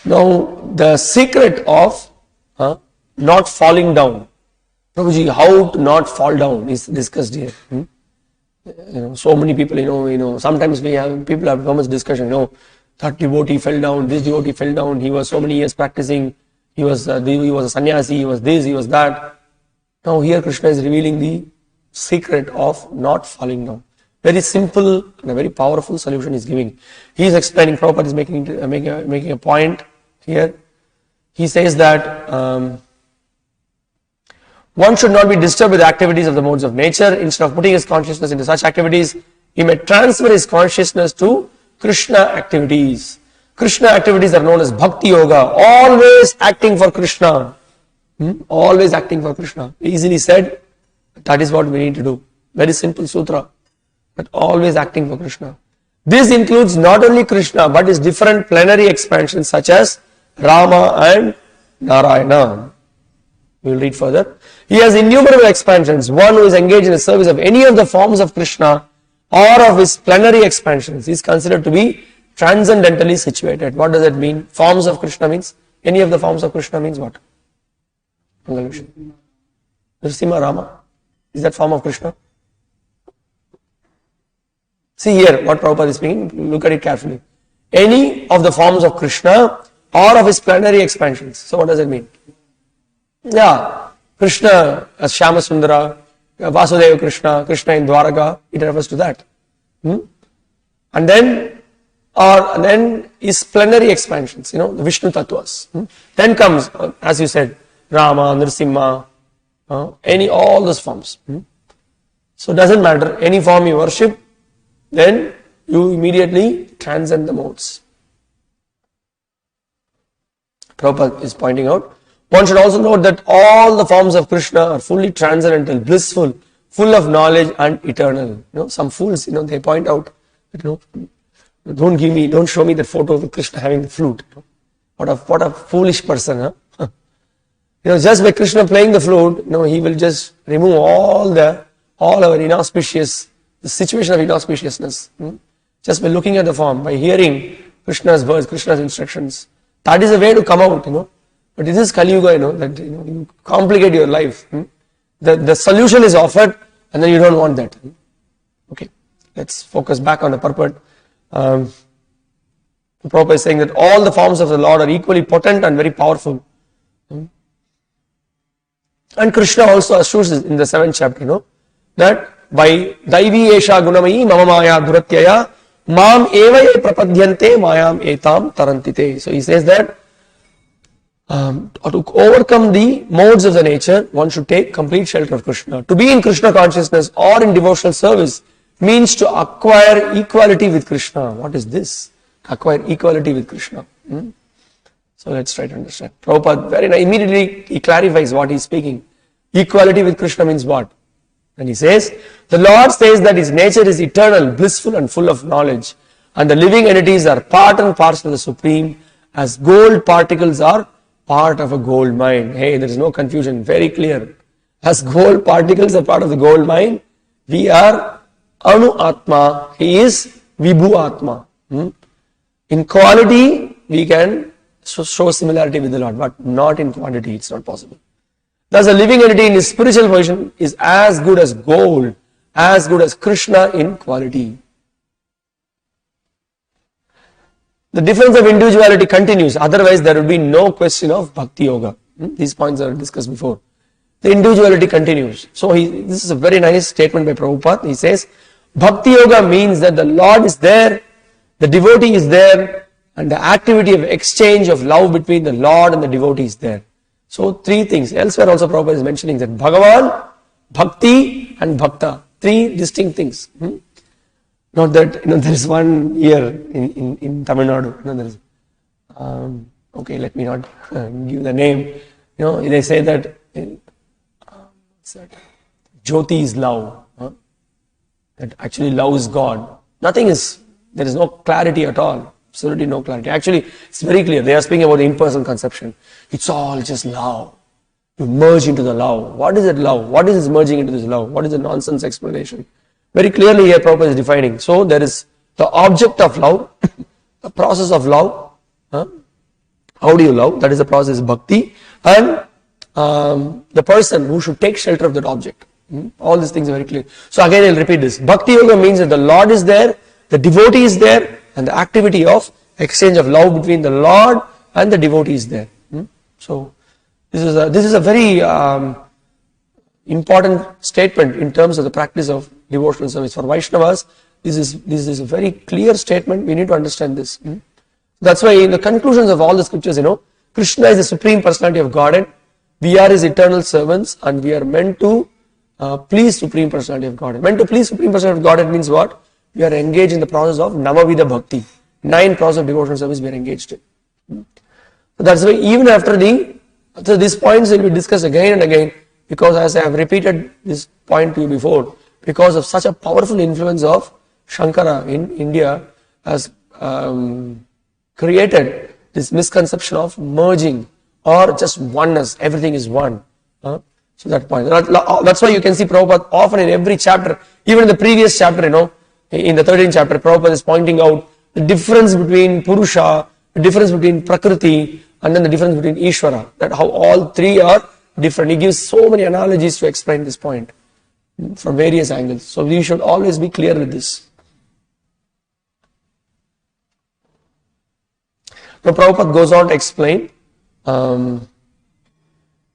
Now, the secret of not falling down. Prabhuji, how to not fall down is discussed here. So many people, sometimes people have so much discussion, that devotee fell down, this devotee fell down, he was so many years practicing, he was a sannyasi, he was this, he was that. Now here Krishna is revealing the secret of not falling down. Very simple and a very powerful solution he is giving. He is explaining, Prabhupada is making a point here. he says that one should not be disturbed with the activities of the modes of nature. Instead of putting his consciousness into such activities, he may transfer his consciousness to Krishna activities. Krishna activities are known as Bhakti Yoga, always acting for Krishna. Always acting for Krishna. Easily said, that is what we need to do. Very simple sutra, but always acting for Krishna. This includes not only Krishna, but his different plenary expansions such as Rama and Narayana. We will read further. He has innumerable expansions. One who is engaged in the service of any of the forms of Krishna or of his plenary expansions is considered to be transcendentally situated. What does that mean? Forms of Krishna means, any of the forms of Krishna means what? Nrsimha, Rama. Is that form of Krishna? See here what Prabhupada is speaking. Look at it carefully. Any of the forms of Krishna or of his plenary expansions. So what does it mean? Yeah, Krishna as Shyama Sundara, Vasudeva Krishna, Krishna in Dwaraka, it refers to that. And then his plenary expansions, the Vishnu Tattvas. Then comes, as you said, Rama, Nrsimha, all those forms. So it doesn't matter, any form you worship, then you immediately transcend the modes. Prabhupada is pointing out, one should also note that all the forms of Krishna are fully transcendental, blissful, full of knowledge and eternal. Some fools, they point out, don't show me the photo of Krishna having the flute. What a foolish person, huh? Just by Krishna playing the flute, he will just remove all our inauspicious, the situation of inauspiciousness. Just by looking at the form, by hearing Krishna's words, Krishna's instructions. That is a way to come out, But this is Kali Yuga, that you complicate your life. The solution is offered and then you don't want that. Okay, let's focus back on the purport. The Prabhupada is saying that all the forms of the Lord are equally potent and very powerful. And Krishna also assures in the 7th chapter, that by Daivi Esha Gunamayi Mama Maya Dhuratyaya Mam Eva Prapadyante Mayam Etam Tarantite. So he says that to overcome the modes of the nature, one should take complete shelter of Krishna. To be in Krishna consciousness or in devotional service means to acquire equality with Krishna. What is this? Acquire equality with Krishna. So let's try to understand. Prabhupada very nice, immediately he clarifies what he is speaking. Equality with Krishna means what? And he says, the Lord says that his nature is eternal, blissful and full of knowledge. And the living entities are part and parcel of the Supreme, as gold particles are part of a gold mine. Hey, there is no confusion, very clear. As gold particles are part of the gold mine, we are Anu Atma, he is Vibhu Atma. In quality, we can show similarity with the Lord, but not in quantity, it's not possible. Thus, a living entity in his spiritual position is as good as gold, as good as Krishna in quality. The difference of individuality continues, otherwise there would be no question of Bhakti Yoga. These points are discussed before. The individuality continues. So this is a very nice statement by Prabhupada. He says, Bhakti Yoga means that the Lord is there, the devotee is there, and the activity of exchange of love between the Lord and the devotee is there. So 3 things. Elsewhere also Prabhupada is mentioning that Bhagavan, Bhakti and Bhakta. 3 distinct things. Not that, there is one here in Tamil Nadu. There is, okay, let me not give the name. They say that, Jyoti is love. That actually love is God. There is no clarity at all. Absolutely no clarity. Actually, it's very clear. They are speaking about the impersonal conception. It's all just love. You merge into the love. What is that love? What is this merging into this love? What is the nonsense explanation? Very clearly here Prabhupada is defining. So there is the object of love, the process of love. How do you love? That is the process, bhakti. And the person who should take shelter of that object. All these things are very clear. So again I'll repeat this. Bhakti Yoga means that the Lord is there, the devotee is there, and the activity of exchange of love between the Lord and the devotee is there. So this is a very important statement in terms of the practice of devotional service. For Vaishnavas, this is a very clear statement. We need to understand this. That's why in the conclusions of all the scriptures, Krishna is the Supreme Personality of Godhead. We are His eternal servants and we are meant to please Supreme Personality of Godhead. Meant to please Supreme Personality of Godhead means what? We are engaged in the process of Navavida Bhakti. 9 process of devotional service we are engaged in. So that's why even after these points will be discussed again and again, because as I have repeated this point to you before, because of such a powerful influence of Shankara in India has created this misconception of merging or just oneness, everything is one. So that point. That's why you can see Prabhupada often in every chapter, even in the previous chapter, in the 13th chapter, Prabhupada is pointing out the difference between Purusha, the difference between Prakriti, and then the difference between Ishvara, that how all three are different. He gives so many analogies to explain this point from various angles. So we should always be clear with this. Now Prabhupada goes on to explain,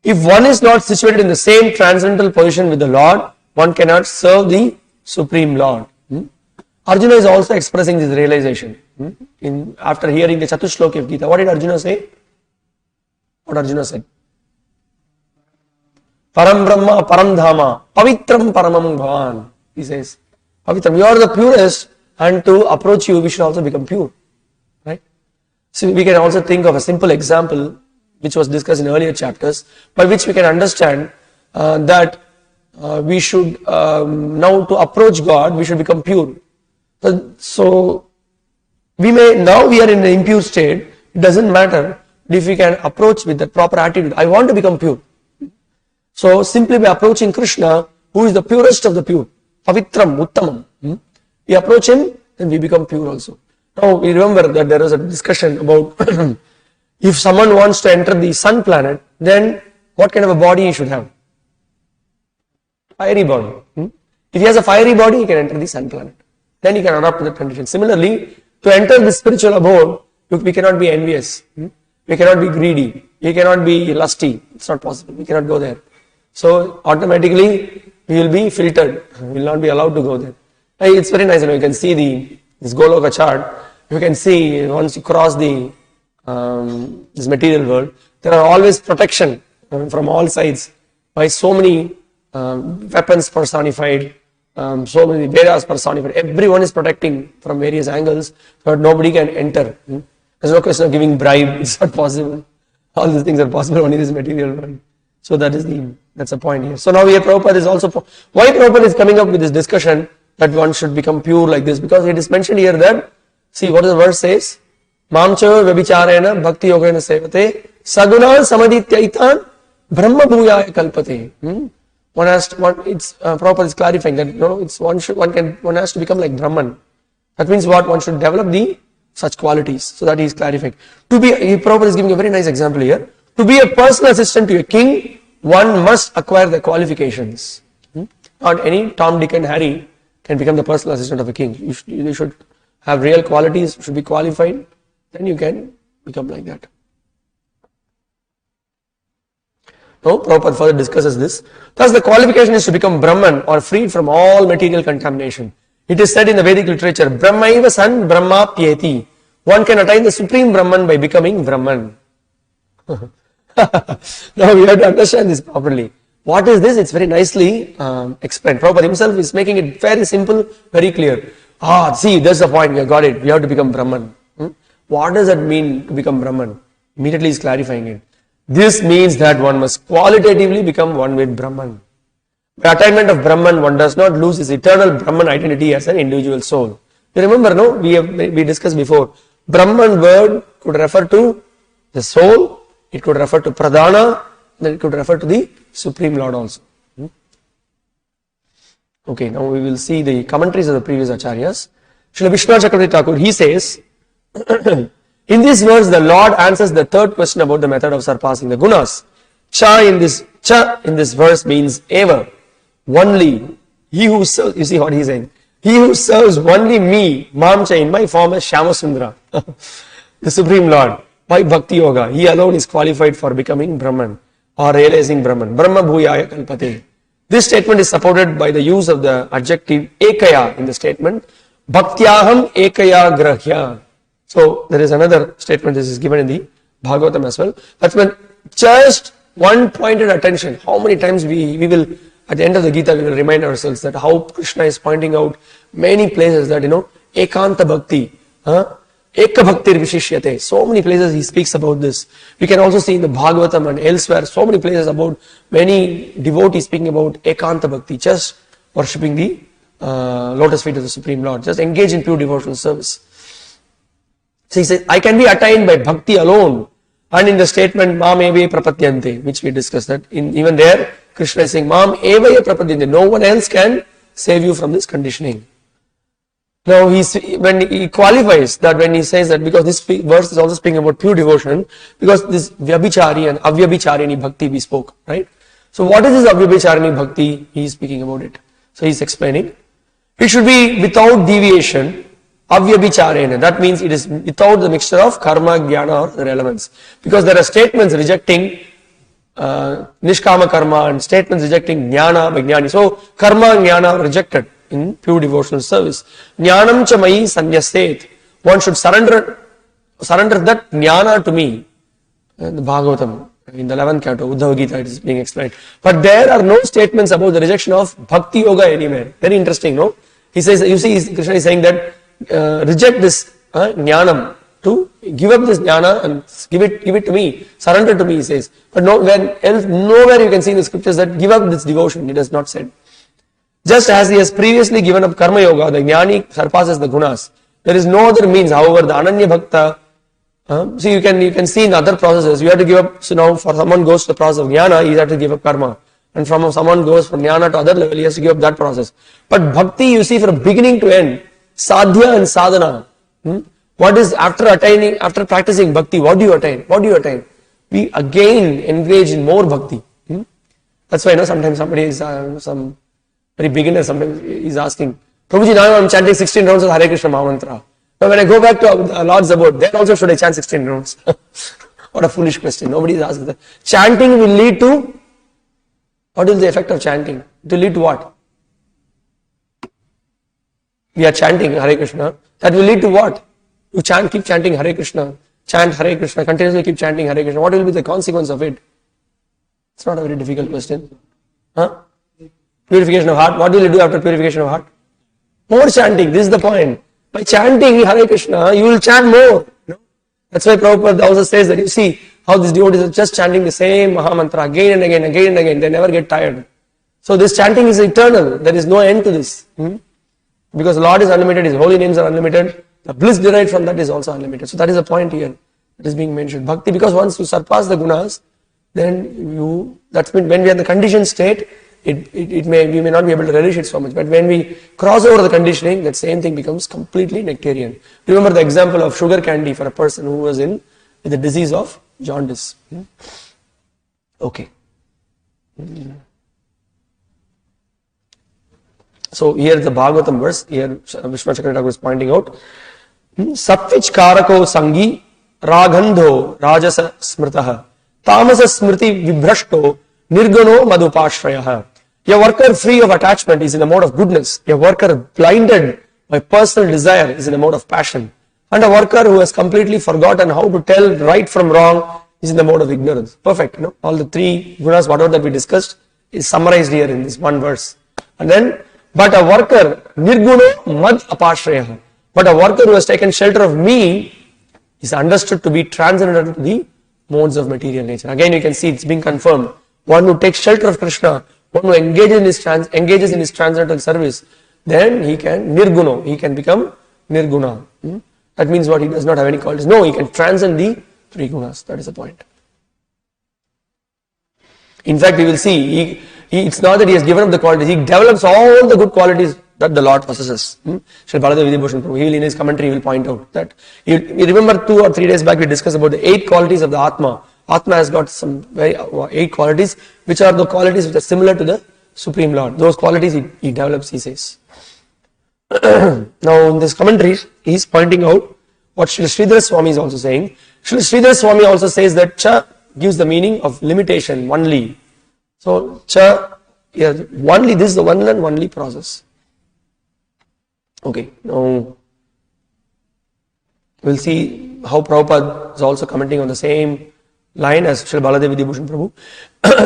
if one is not situated in the same transcendental position with the Lord, one cannot serve the Supreme Lord. Arjuna is also expressing this realization. After hearing the Chatushloki of Gita, what did Arjuna say? What Arjuna said? Param Brahma, Param Dhama, Pavitram Paramam Bhavan. He says, Pavitram, you are the purest, and to approach you, we should also become pure. Right? So we can also think of a simple example, which was discussed in earlier chapters, by which we can understand that we should, now to approach God, we should become pure. So we are in an impure state, it doesn't matter if we can approach with the proper attitude. I want to become pure. So simply by approaching Krishna, who is the purest of the pure, Pavitram, Uttamam, we approach him, then we become pure also. Now we remember that there was a discussion about if someone wants to enter the sun planet, then what kind of a body he should have? Fiery body. If he has a fiery body, he can enter the sun planet. Then he can adapt to the condition. Similarly, to enter the spiritual abode, we cannot be envious. We cannot be greedy. We cannot be lusty. It's not possible. We cannot go there. So automatically we will be filtered. We will not be allowed to go there. It's very nice. You can see this Goloka chart. You can see once you cross this material world, there are always protection from all sides by so many weapons personified, so many Vedas personified. Everyone is protecting from various angles, so that nobody can enter. There's no question of giving bribe. It's not possible. All these things are possible only in this material world. So that's the point here. So now here Prabhupada is also, why Prabhupada is coming up with this discussion that one should become pure like this? Because it is mentioned here that, see what the verse says, Mamcha Vabhicharena Bhakti Yogena Sevate Saguna Samadhityaitan Brahma Bhuyaya Kalpate. Prabhupada is clarifying that one has to become like Brahman. That means what? One should develop such qualities. So that he is clarifying. Prabhupada is giving a very nice example here. To be a personal assistant to a king, one must acquire the qualifications. Not any Tom, Dick and Harry can become the personal assistant of a king. You should have real qualities, should be qualified, then you can become like that. Now, Prabhupada further discusses this. Thus, the qualification is to become Brahman or freed from all material contamination. It is said in the Vedic literature, Brahmaiva san Brahma pyeti. One can attain the supreme Brahman by becoming Brahman. Now we have to understand this properly. What is this? It's very nicely explained. Prabhupada himself is making it very simple, very clear. See, that's the point. We have got it. We have to become Brahman. What does that mean to become Brahman? Immediately he is clarifying it. This means that one must qualitatively become one with Brahman. By attainment of Brahman, one does not lose his eternal Brahman identity as an individual soul. You remember, no? We discussed before. Brahman word could refer to the soul. It could refer to Pradhana, then it could refer to the Supreme Lord also. Okay, now we will see the commentaries of the previous Acharyas. Srila Vishnu Chakravarti Thakur, he says, in this verse the Lord answers the third question about the method of surpassing the Gunas. Cha in this verse means ever, only. He who serves, you see what he is saying, he who serves only me, Mamcha, in my form as Shyamasundra, the Supreme Lord, by Bhakti Yoga, he alone is qualified for becoming Brahman or realizing Brahman. Brahma Bhuyaya Kalpate. This statement is supported by the use of the adjective Ekaya in the statement. Bhaktyaham Ekaya Grahya. So there is another statement. This is given in the Bhagavatam as well. That's when just one pointed attention. How many times we will, at the end of the Gita, we will remind ourselves that how Krishna is pointing out many places that, Ekanta Bhakti, Eka Bhaktir Vishishyate. So many places he speaks about this. We can also see in the Bhagavatam and elsewhere, so many places about many devotees speaking about Ekanta Bhakti, just worshipping the lotus feet of the Supreme Lord, just engage in pure devotional service. So he says, I can be attained by bhakti alone. And in the statement, Mam eva prapatyante, which we discussed, that even there, Krishna is saying, Mam eva prapatyante. No one else can save you from this conditioning. Now, when he qualifies that, when he says that, because this verse is also speaking about pure devotion, because this vyabhichari and avyabhicharini bhakti we spoke, right? So what is this avyabhicharini bhakti? He is speaking about it. So he is explaining. It should be without deviation, avyabhicharena. That means it is without the mixture of karma, jnana or relevance. Because there are statements rejecting nishkama karma and statements rejecting jnana by jnani. So karma and jnana are rejected in pure devotional service. Jnanam cha mayi sanyastet. One should surrender that jnana to me. The Bhagavatam, in the 11th canto, Uddhava Gita, it is being explained. But there are no statements about the rejection of bhakti yoga anywhere. Very interesting, no? He says, you see, Krishna is saying that reject this jnanam, to give up this jnana and give it to me, surrender to me, he says. But nowhere you can see in the scriptures that give up this devotion, it has not said. Just as he has previously given up karma yoga, the jnani surpasses the gunas. There is no other means. However, the ananya bhakta, see, you can see in other processes, you have to give up. So now for someone goes to the process of jnana, he has to give up karma. And from someone goes from jnana to other level, he has to give up that process. But bhakti, you see, from beginning to end, sadhya and sadhana. What is after practicing bhakti, what do you attain? We again engage in more bhakti. That's why sometimes somebody is some very beginner, sometimes is asking, Prabhuji, now I'm chanting 16 rounds of Hare Krishna Mahamantra. But when I go back to Lord's abode, then also should I chant 16 rounds? What a foolish question. Nobody is asking that. Chanting will lead to, what is the effect of chanting? It will lead to what? We are chanting Hare Krishna. That will lead to what? You keep chanting Hare Krishna. Chant Hare Krishna. Continuously keep chanting Hare Krishna. What will be the consequence of it? It's not a very difficult question. Purification of heart. What will you do after purification of heart? More chanting. This is the point. By chanting Hare Krishna, you will chant more. That's why Prabhupada also says that you see how these devotees are just chanting the same Mahamantra again and again, again and again. They never get tired. So this chanting is eternal. There is no end to this. Because the Lord is unlimited, His holy names are unlimited. The bliss derived from that is also unlimited. So that is the point here that is being mentioned. Bhakti, because once you surpass the gunas, then that's when we are in the conditioned state, we may not be able to relish it so much. But when we cross over the conditioning, that same thing becomes completely nectarian. Remember the example of sugar candy for a person who was with the disease of jaundice. Okay. So here the Bhagavatam verse, here Vishwanath Thakur is pointing out, Satvich karako sangi ragandho rajasa smritaha tamasa smriti vibhrashto nirgano madhupashrayah. A worker free of attachment is in the mode of goodness. A worker blinded by personal desire is in the mode of passion. And a worker who has completely forgotten how to tell right from wrong is in the mode of ignorance. Perfect. All the three gunas, whatever that we discussed, is summarized here in this one verse. And then, but a worker, nirguno mad apashrayah. But a worker who has taken shelter of me is understood to be transcendental to the modes of material nature. Again, you can see it's being confirmed. One who takes shelter of Krishna, one who engages in his transcendental service, then he can become nirguna. That means what? He does not have any qualities. No, he can transcend the three gunas. That is the point. In fact, we will see, it's not that he has given up the qualities, he develops all the good qualities that the Lord possesses. Sri Baladev Vidibhushan Prabhu, he will in his commentary will point out that, you remember 2 or 3 days back we discussed about the 8 qualities of the Atma. Atma has got some 8 qualities, which are the qualities which are similar to the Supreme Lord. Those qualities he develops, he says. Now in this commentary, he is pointing out what Sri Sridhar Swami is also saying. Sri Sridhar Swami also says that cha gives the meaning of limitation, only. So cha, only, this is the one and only process. Okay, now we'll see how Prabhupada is also commenting on the same line as Srila Baladevi Devotional Prabhu.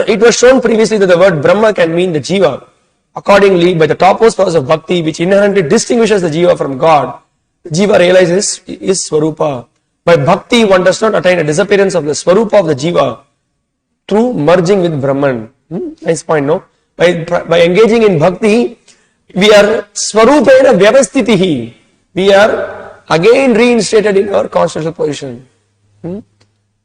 It was shown previously that the word Brahma can mean the Jiva. Accordingly, by the topmost powers of Bhakti, which inherently distinguishes the Jiva from God, the Jiva realizes his Swarupa. By Bhakti, one does not attain a disappearance of the Swarupa of the Jiva through merging with Brahman. Nice point, no? By engaging in Bhakti, we are Swarupena Vyavastitihi. We are again reinstated in our constitutional position.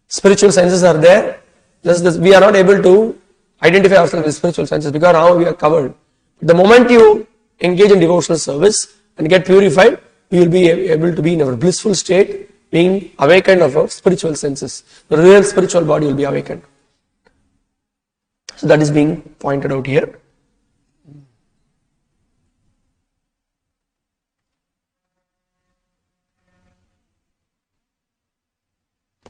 Spiritual senses are there. We are not able to identify ourselves with spiritual senses because now we are covered. The moment you engage in devotional service and get purified, you will be able to be in a blissful state, being awakened of our spiritual senses. The real spiritual body will be awakened. So that is being pointed out here.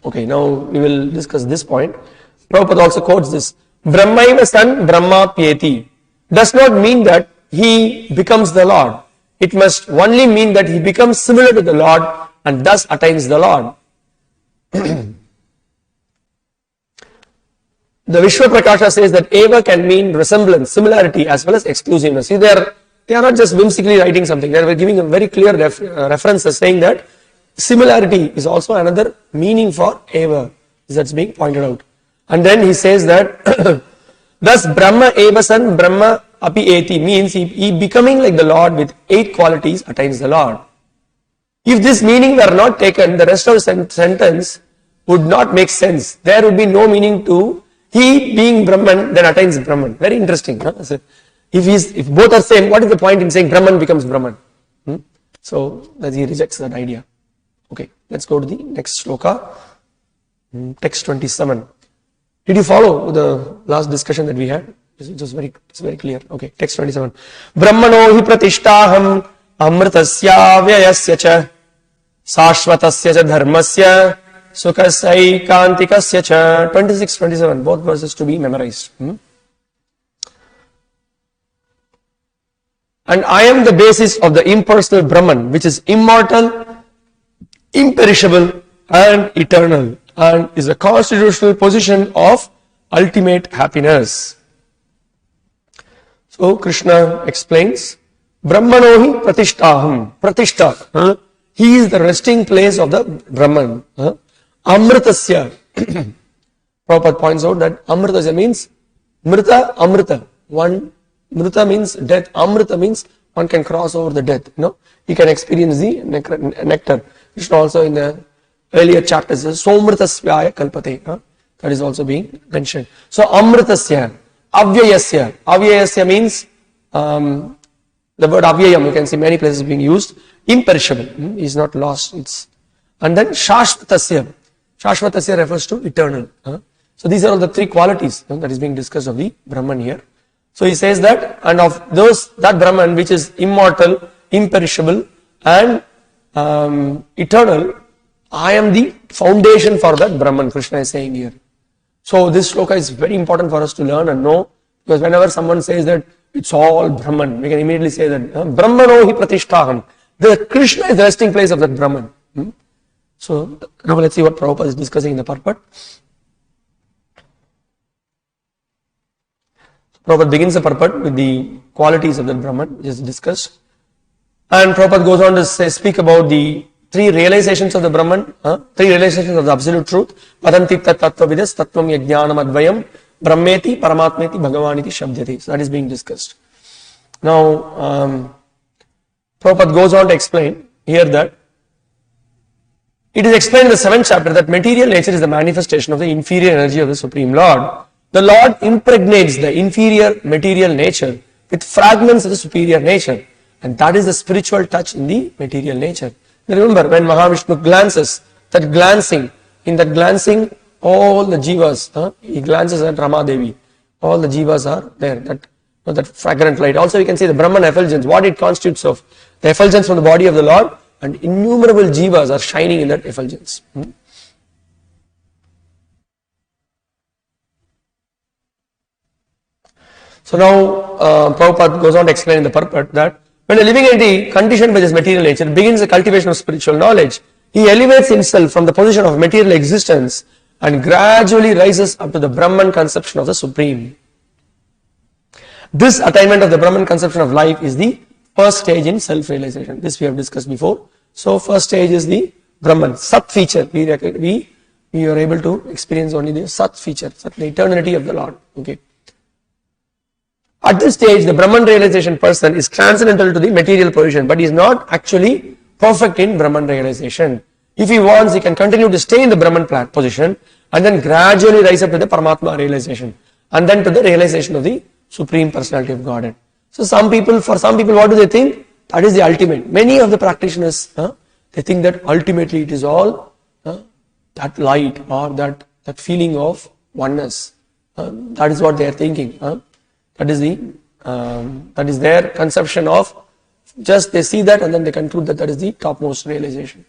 Okay, now we will discuss this point. Prabhupada also quotes this. Brahmaiva san Brahma pyeti does not mean that he becomes the Lord. It must only mean that he becomes similar to the Lord and thus attains the Lord. The Vishwa Prakasha says that Eva can mean resemblance, similarity as well as exclusiveness. See, they are not just whimsically writing something. They are giving a very clear reference saying that similarity is also another meaning for Eva. That's being pointed out. And then he says that thus Brahma Eva san Brahma api eti means he becoming like the Lord with 8 qualities attains the Lord. If this meaning were not taken, the rest of the sentence would not make sense. There would be no meaning to he being Brahman then attains Brahman. Very interesting. Huh? So if both are same, what is the point in saying Brahman becomes Brahman? So that he rejects that idea. Okay, let's go to the next shloka. Text 27. Did you follow the last discussion that we had? It's very clear. Okay, text 27. Brahmano hi pratishtaham amritasya vyayasya cha sashvatasya cha dharmasya sukhasya kantikasya cha. 26-27, both verses to be memorized. And I am the basis of the impersonal Brahman, which is immortal, imperishable and eternal, and is a constitutional position of ultimate happiness. So Krishna explains, Brahmanohi pratishtaham. Pratishtha. He is the resting place of the Brahman. Amritasya. Prabhupada points out that Amritasya means Mrita, Amrita. One, Mrita means death. Amrita means one can cross over the death. He can experience the nectar. Krishna also in the earlier chapters says, Somritasvyaya kalpate. That is also being mentioned. So Amritasya, Avyayasya. Avyayasya means the word Avyayam, you can see many places being used. Imperishable. He is not lost. And then Shashvatasya. Shashvatasya refers to eternal. So these are all the 3 qualities that is being discussed of the Brahman here. So he says that, and of those, that Brahman which is immortal, imperishable and eternal, I am the foundation for that Brahman, Krishna is saying here. So this shloka is very important for us to learn and know, because whenever someone says that it's all Brahman, we can immediately say that Brahmano hi pratishtaham. The Krishna is the resting place of that Brahman. So now let's see what Prabhupada is discussing in the purport. Prabhupada begins the purport with the qualities of the Brahman, which is discussed. And Prabhupada goes on to speak about the 3 realizations of the Brahman, 3 realizations of the absolute truth. Padanti tattvavidas tattvam yajnanam advayam brahmeti paramatmeti bhagavaniti shabdyati. So that is being discussed. Now, Prabhupada goes on to explain here that it is explained in the 7th chapter that material nature is the manifestation of the inferior energy of the Supreme Lord. The Lord impregnates the inferior material nature with fragments of the superior nature, and that is the spiritual touch in the material nature. Remember, when Mahavishnu glances, that glancing, all the jivas, he glances at Ramadevi, all the jivas are there, that fragrant light. Also, we can see the Brahman effulgence, what it constitutes of. The effulgence from the body of the Lord, and innumerable jivas are shining in that effulgence. So now, Prabhupada goes on to explain in the purport that when a living entity conditioned by this material nature begins the cultivation of spiritual knowledge, he elevates himself from the position of material existence and gradually rises up to the Brahman conception of the Supreme. This attainment of the Brahman conception of life is the first stage in self-realization. This we have discussed before. So first stage is the Brahman, Sat feature. We are able to experience only the Sat feature, the eternity of the Lord. Okay. At this stage, the Brahman realization person is transcendental to the material position, but he is not actually perfect in Brahman realization. If he wants, he can continue to stay in the Brahman position and then gradually rise up to the Paramatma realization and then to the realization of the Supreme Personality of Godhead. So for some people, what do they think? That is the ultimate. Many of the practitioners, they think that ultimately it is all that light or that feeling of oneness. That is what they are thinking. That is their conception of, just they see that and then they conclude that is the topmost realization.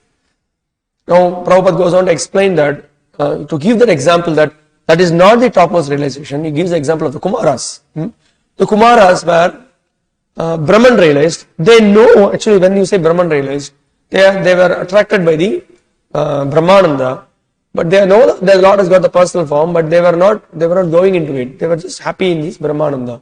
Now, Prabhupada goes on to explain that, to give that example that is not the topmost realization. He gives the example of the Kumaras. The Kumaras were Brahman realized. They know, actually when you say Brahman realized, they were attracted by the Brahmananda, but they know that the Lord has got the personal form, but they were not going into it. They were just happy in this Brahmananda.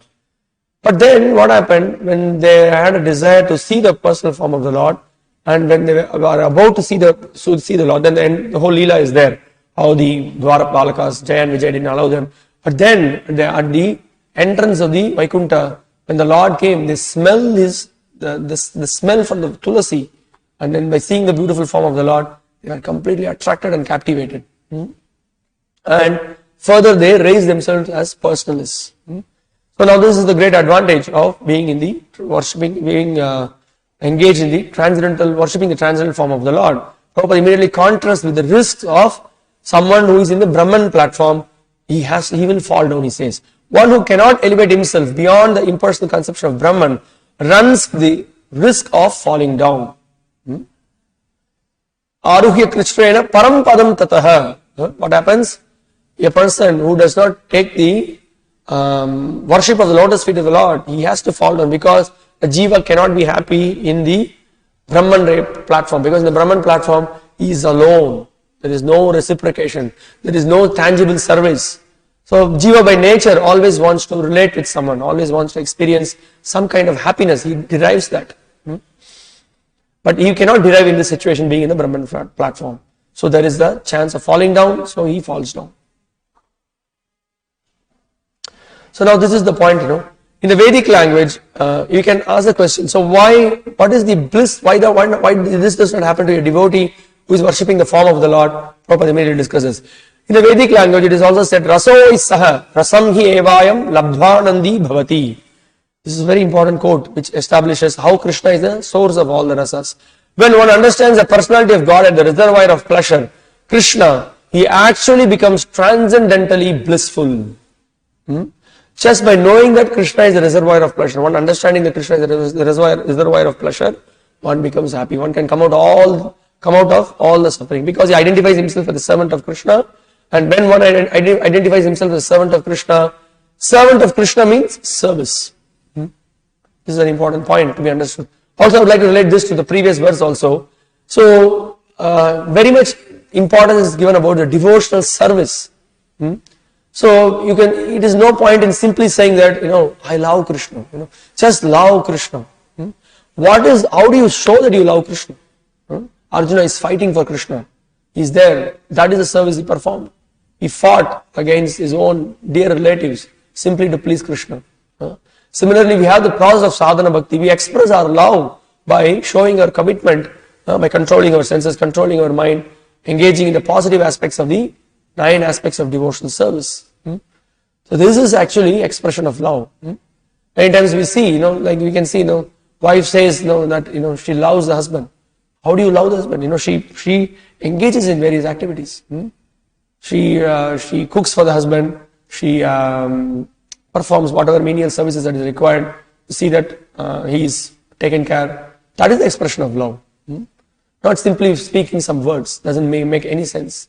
But then what happened when they had a desire to see the personal form of the Lord, and when they were about to see the Lord, then the whole Leela is there. How the Dwarapalakas, Jaya and Vijay didn't allow them. But then at the entrance of the Vaikunta, when the Lord came, they smell the smell from the Tulasi, and then by seeing the beautiful form of the Lord, they were completely attracted and captivated. And further they raised themselves as personalists. So now this is the great advantage of being in the worshipping, engaged in the transcendental, worshipping the transcendental form of the Lord. Prabhupada immediately contrasts with the risks of someone who is in the Brahman platform. He will fall down, he says. One who cannot elevate himself beyond the impersonal conception of Brahman runs the risk of falling down. Aruhya Krishrena param padam tataha. What happens? A person who does not take the worship of the lotus feet of the Lord, he has to fall down, because a jiva cannot be happy in the Brahman platform, because in the Brahman platform he is alone. There is no reciprocation. There is no tangible service. So jiva by nature always wants to relate with someone, always wants to experience some kind of happiness. He derives that. But he cannot derive in this situation being in the Brahman platform. So there is the chance of falling down, so he falls down. So now this is the point, In the Vedic language, you can ask the question, so what is the bliss, why this does not happen to a devotee who is worshipping the form of the Lord? Prabhupada immediately discusses. In the Vedic language, it is also said, Raso is saha, rasam hi evayam labdhanandi bhavati. This is a very important quote which establishes how Krishna is the source of all the rasas. When one understands the personality of God and the reservoir of pleasure, Krishna, he actually becomes transcendentally blissful. Just by knowing that Krishna is the reservoir of pleasure, one understanding that Krishna is the reservoir of pleasure, one becomes happy. One can come out of all the suffering, because he identifies himself as the servant of Krishna. And when one identifies himself as a servant of Krishna means service. This is an important point to be understood. Also, I would like to relate this to the previous verse also. So, very much importance is given about the devotional service. So, it is no point in simply saying that, I love Krishna. Just love Krishna. How do you show that you love Krishna? Arjuna is fighting for Krishna. He is there. That is the service he performed. He fought against his own dear relatives simply to please Krishna. Similarly, we have the process of sadhana bhakti. We express our love by showing our commitment, by controlling our senses, controlling our mind, engaging in the positive aspects of the 9 aspects of devotional service. So this is actually expression of love. Many times we see, like we can see, wife says, that, she loves the husband. How do you love the husband? She engages in various activities. She cooks for the husband. She performs whatever menial services that is required to see that he is taken care. That is the expression of love. Not simply speaking some words. Doesn't make any sense.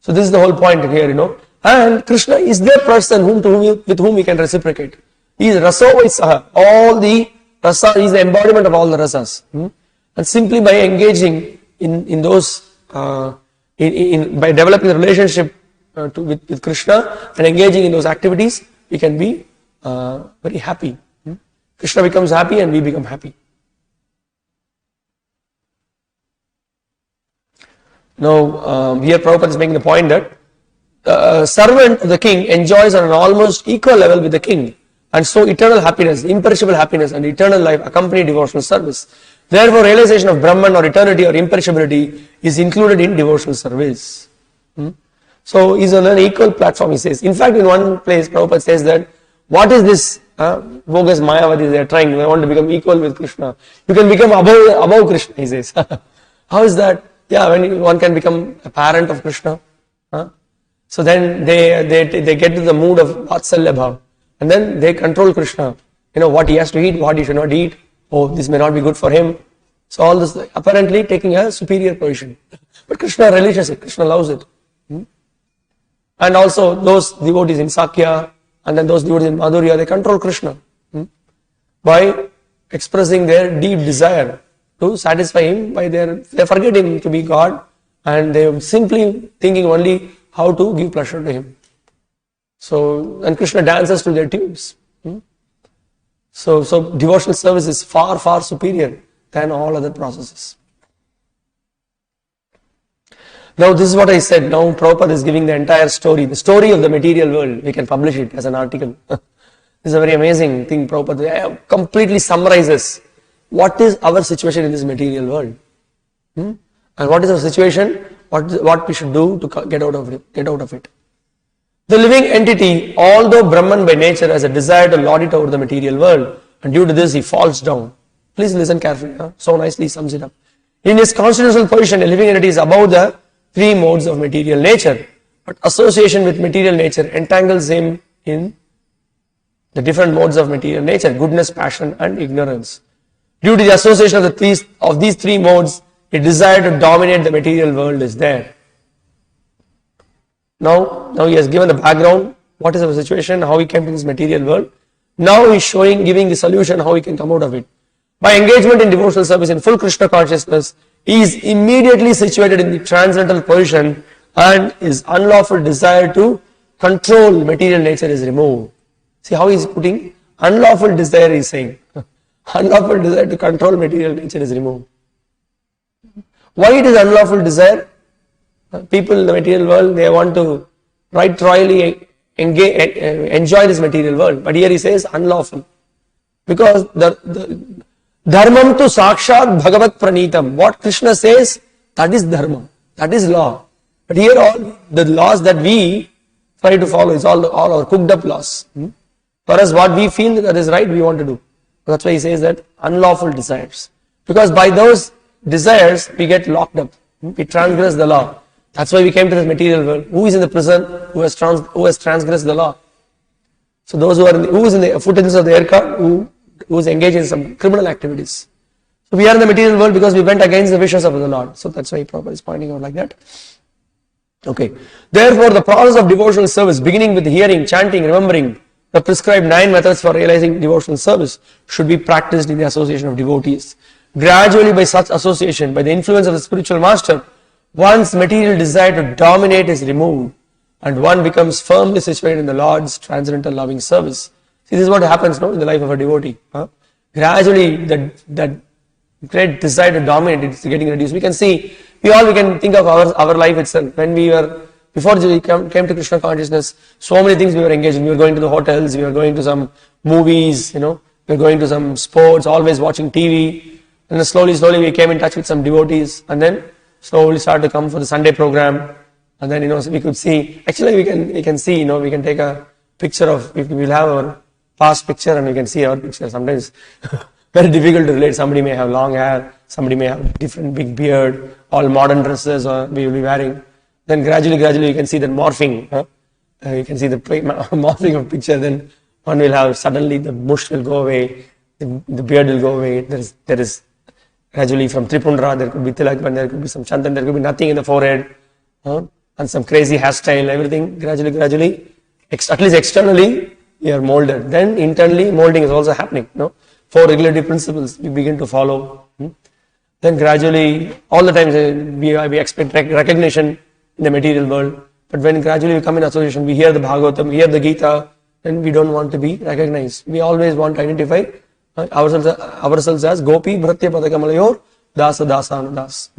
So this is the whole point here, And Krishna is the person with whom we can reciprocate. He is Raso Vaisaha. All the rasa, he is the embodiment of all the rasas. And simply by engaging in those, by developing a relationship with Krishna and engaging in those activities, we can be very happy. Krishna becomes happy and we become happy. Now, here Prabhupada is making the point that the servant of the king enjoys on an almost equal level with the king, and so eternal happiness, imperishable happiness and eternal life accompany devotional service. Therefore, realization of Brahman or eternity or imperishability is included in devotional service. So, he's on an equal platform, he says. In fact, in one place, Prabhupada says that, what is this bogus Mayavadi they are trying? They want to become equal with Krishna. You can become above Krishna, he says. How is that? Yeah, when one can become a parent of Krishna. So then they get to the mood of Vatsalya Bhav. And then they control Krishna. What he has to eat, what he should not eat. Oh, this may not be good for him. So all this apparently taking a superior position. But Krishna relishes it. Krishna loves it. And also those devotees in Sakya and then those devotees in Madhurya, they control Krishna by expressing their deep desire to satisfy him. They forget him to be God and they are simply thinking only how to give pleasure to him. So, and Krishna dances to their tunes. So devotional service is far, far superior than all other processes. Now, this is what I said. Now, Prabhupada is giving the entire story, the story of the material world. We can publish it as an article. This is a very amazing thing. Prabhupada completely summarizes what is our situation in this material world. And what is our situation? What we should do to get out of it. The living entity, although Brahman by nature, has a desire to lord it over the material world, and due to this he falls down. Please listen carefully. So nicely sums it up. In his constitutional position, a living entity is above the three modes of material nature, but association with material nature entangles him in the different modes of material nature: goodness, passion, and ignorance. Due to the association of these three modes, a desire to dominate the material world is there. Now he has given the background, what is our situation, how we came to this material world. Now he is giving the solution, how we can come out of it. By engagement in devotional service in full Krishna consciousness, he is immediately situated in the transcendental position and his unlawful desire to control material nature is removed. See how he is putting unlawful desire, he is saying. Unlawful desire to control material nature is removed. Why it is unlawful desire? People in the material world, they want to right royally enjoy this material world. But here he says unlawful. Because the dharmam tu sakshat bhagavat pranitam. What Krishna says, that is dharma. That is law. But here all the laws that we try to follow is all our cooked up laws. For us, what we feel that is right, we want to do. That's why he says that unlawful desires. Because by those desires, we get locked up. We transgress the law. That's why we came to this material world. Who is in the prison? Who has transgressed the law? So those who is in the foothills of the air car, who is engaged in some criminal activities. So we are in the material world because we went against the wishes of the Lord. So that's why Prabhupada is pointing out like that. Okay. Therefore, the process of devotional service, beginning with hearing, chanting, remembering, the prescribed 9 methods for realizing devotional service should be practiced in the association of devotees. Gradually, by such association, by the influence of the spiritual master, one's material desire to dominate is removed and one becomes firmly situated in the Lord's transcendental loving service. See, this is what happens now in the life of a devotee. Gradually, that great desire to dominate is getting reduced. We can see, we can think of our life itself. When we were, before we came to Krishna consciousness, so many things we were engaged in. We were going to the hotels, we were going to some movies, we were going to some sports, always watching TV. And then slowly we came in touch with some devotees, and then slowly started to come for the Sunday program. And then, so we could see, actually we can see, we can take a picture of, we'll have our past picture and we can see our picture. Sometimes very difficult to relate. Somebody may have long hair, somebody may have different big beard, all modern dresses we will be wearing. Then gradually you can see that morphing. You can see the morphing of picture. Then one will have, suddenly the mush will go away, the beard will go away. There is gradually from Tripundra, there could be tilak, but there could be some chandan, there could be nothing in the forehead, and some crazy hairstyle, everything gradually, at least externally, we are molded. Then internally, molding is also happening. 4 regulative principles we begin to follow. Then gradually, all the times we expect recognition in the material world. But when gradually we come in association, we hear the Bhagavatam, we hear the Gita, then we don't want to be recognized. We always want to identify ourselves as Gopi, Bhratya Padakamalayur, Dasa Dasa Anudas.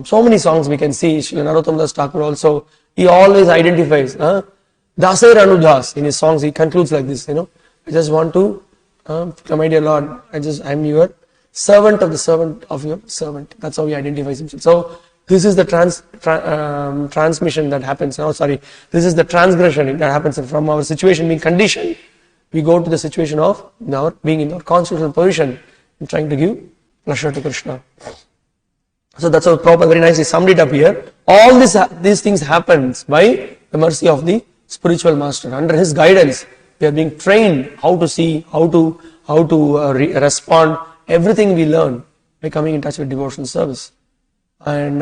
So many songs we can see. Srila Narottam Das Thakur also, he always identifies Dasair Anudas. In his songs, he concludes like this, I just want to, my dear Lord, I'm your servant of the servant of your servant. That's how he identifies himself. So, this is the transmission that happens. This is the transgression that happens from our situation being conditioned. We go to the situation of now being in our constitutional position and trying to give pleasure to Krishna. So that's how Prabhupada very nicely summed it up here. All these things happens by the mercy of the spiritual master. Under his guidance, we are being trained how to see, how to respond. Everything we learn by coming in touch with devotional service. And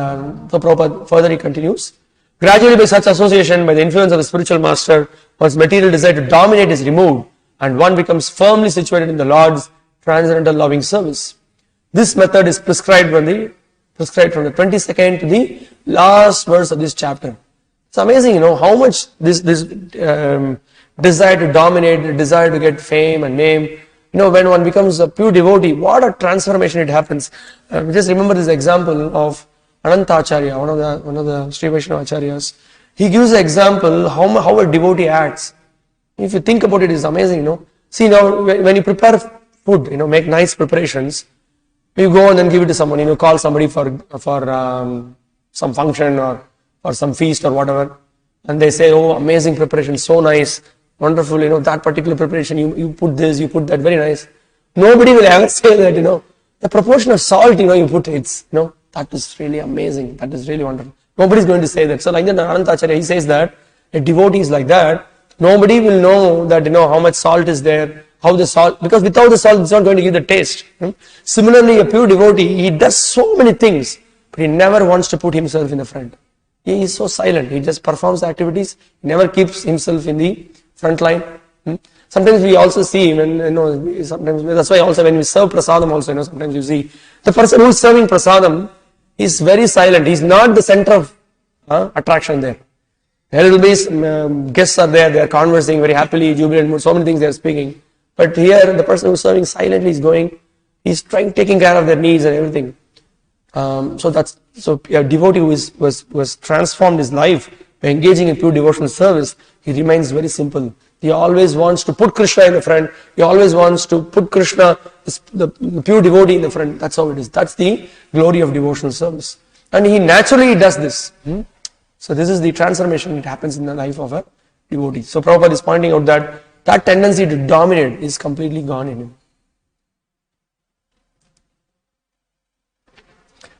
so Prabhupada further he continues. Gradually by such association, by the influence of the spiritual master, one's material desire to dominate is removed and one becomes firmly situated in the Lord's transcendental loving service. This method is prescribed from the 22nd to the last verse of this chapter. It's amazing, how much this desire to dominate, desire to get fame and name, when one becomes a pure devotee, what a transformation it happens. Just remember this example of Anantacharya, one of the Sri Vaishnava Acharyas. He gives an example how a devotee acts. If you think about it, it's amazing, See now, when you prepare food, make nice preparations, you go and then give it to someone, call somebody for some function or some feast or whatever, and they say, oh, amazing preparation, so nice, wonderful, that particular preparation, you put this, you put that, very nice. Nobody will ever say that, the proportion of salt, you put, that is really amazing, that is really wonderful. Nobody's going to say that. So like that, Anantacharya, he says that a devotee is like that. Nobody will know that, how much salt is there, how the salt, because without the salt, it's not going to give the taste. Similarly, a pure devotee, he does so many things, but he never wants to put himself in the front. He is so silent. He just performs the activities. He never keeps himself in the front line. Sometimes we also see, sometimes that's why also when we serve prasadam also, sometimes you see the person who is serving prasadam is very silent. He's not the center of attraction there. There will be guests are there. They are conversing very happily, jubilant, so many things they are speaking. But here, the person who is serving silently is he's taking care of their needs and everything. So a devotee who was transformed his life by engaging in pure devotional service, he remains very simple. He always wants to put Krishna in the front. He always wants to put Krishna, the pure devotee, in the front. That's how it is. That's the glory of devotional service. And he naturally does this. So this is the transformation that happens in the life of a devotee. So Prabhupada is pointing out that tendency to dominate is completely gone in him.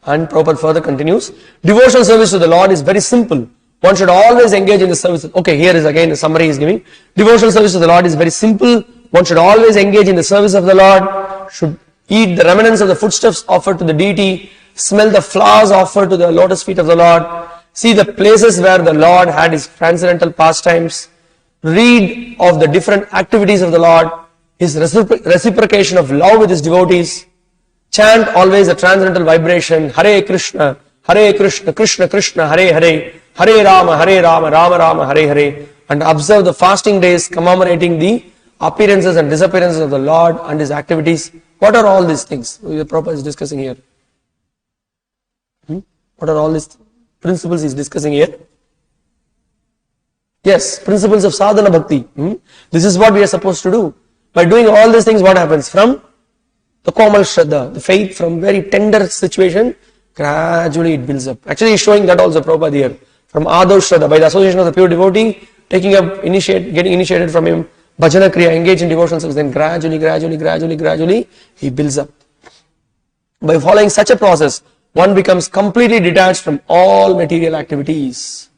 And Prabhupada further continues, devotional service to the Lord is very simple. One should always engage in the service. Okay, here is again the summary he is giving. Devotional service to the Lord is very simple. One should always engage in the service of the Lord, should eat the remnants of the footsteps offered to the deity, smell the flowers offered to the lotus feet of the Lord, see the places where the Lord had his transcendental pastimes, read of the different activities of the Lord, his reciprocation of love with his devotees, chant always a transcendental vibration, Hare Krishna, Krishna Krishna, Hare Hare, Hare Rama, Rama Rama, Hare Hare, and observe the fasting days commemorating the appearances and disappearances of the Lord and his activities. What are all these things the Prabhupada is discussing here? What are all these principles he is discussing here? Yes, principles of sadhana bhakti. This is what we are supposed to do. By doing all these things, what happens? From the Komal Shraddha, the faith, from very tender situation, gradually it builds up. Actually, he is showing that also Prabhupada here. From Adav Shraddha, by the association of the pure devotee, getting initiated from him, bhajana kriya, engaged in devotional service, then gradually, he builds up. By following such a process, one becomes completely detached from all material activities.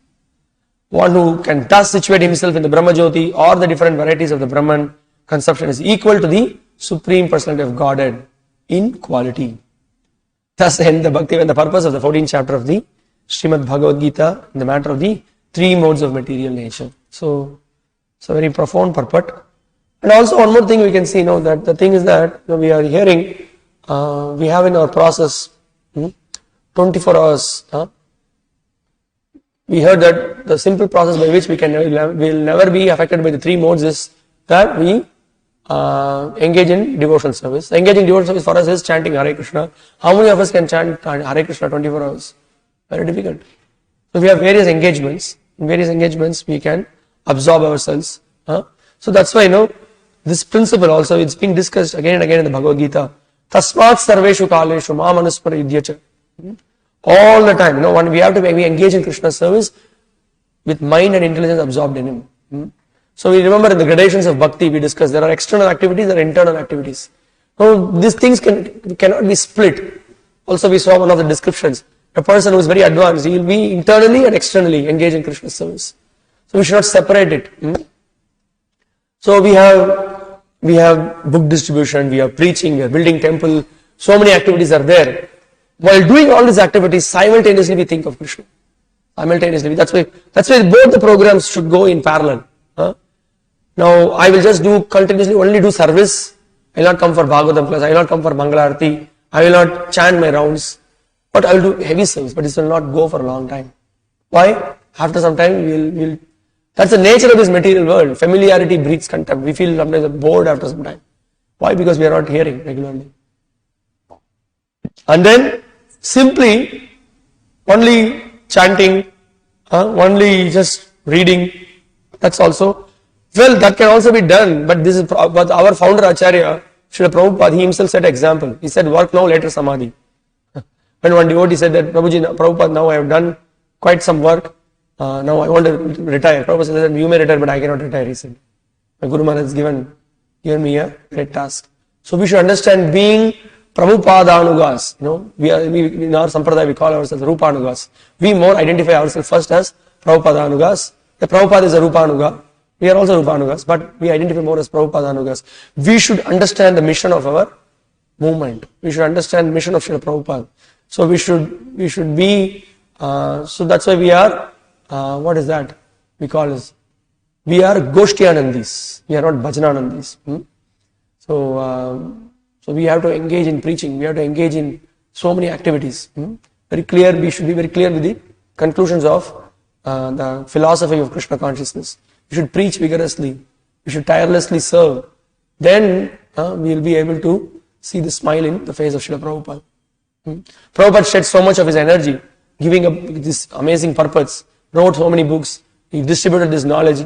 One who can thus situate himself in the Brahma Jyoti or the different varieties of the Brahman conception is equal to the Supreme Personality of Godhead in quality. Thus end the Bhakti and the purpose of the 14th chapter of the Srimad Bhagavad Gita in the matter of the three modes of material nature. So, it's a very profound purport. And also one more thing we can see, that the thing is that we are hearing we have in our process 24 hours. We heard that the simple process by which we will never be affected by the three modes is that we engage in devotional service. Engaging in devotional service for us is chanting Hare Krishna. How many of us can chant Hare Krishna 24 hours? Very difficult. So we have various engagements. In various engagements we can absorb ourselves. So that's why this principle also, it's being discussed again and again in the Bhagavad Gita. Tasmat sarveshu kaleshu ma manuspara yudhyacha. All the time, when we have to be engaged in Krishna's service with mind and intelligence absorbed in Him. So we remember in the gradations of bhakti we discussed, there are external activities, there are internal activities. So these things cannot be split. Also we saw one of the descriptions. A person who is very advanced, he will be internally and externally engaged in Krishna's service. So we should not separate it. So we have book distribution, we have preaching, we are building temple, so many activities are there. While doing all these activities, simultaneously we think of Krishna. Simultaneously. That's why both the programs should go in parallel. Now, I will just continuously only do service. I will not come for Bhagavatam class. I will not come for Mangalarti. I will not chant my rounds. But I will do heavy service. But this will not go for a long time. Why? After some time, that's the nature of this material world. Familiarity breeds contempt. We feel sometimes bored after some time. Why? Because we are not hearing regularly. And then, simply, only chanting, only just reading, that's also, that can also be done, but this is what our founder Acharya, Srila Prabhupada, he himself set an example. He said, work now, later samadhi. When one devotee said that, Prabhupada, now I have done quite some work, now I want to retire. Prabhupada said, you may retire, but I cannot retire, he said. My Guru Maharaj has given me a great task. So we should understand being Prabhupada-anugas. We in our Sampradaya we call ourselves Rupa-anugas. We more identify ourselves first as Prabhupada-anugas. The Prabhupada is a Rupa-anuga. We are also Rupa-anugas, but we identify more as Prabhupada-anugas. We should understand the mission of our movement. We should understand the mission of Srila Prabhupada. So we should be, so that's why we are, what is that? We call this, we are Goshtiyanandis. We are not Bhajananandis. So we have to engage in preaching. We have to engage in so many activities. Very clear. We should be very clear with the conclusions of the philosophy of Krishna consciousness. We should preach vigorously. We should tirelessly serve. Then we will be able to see the smile in the face of Srila Prabhupada. Prabhupada shed so much of his energy, giving up this amazing purpose. Wrote so many books. He distributed this knowledge.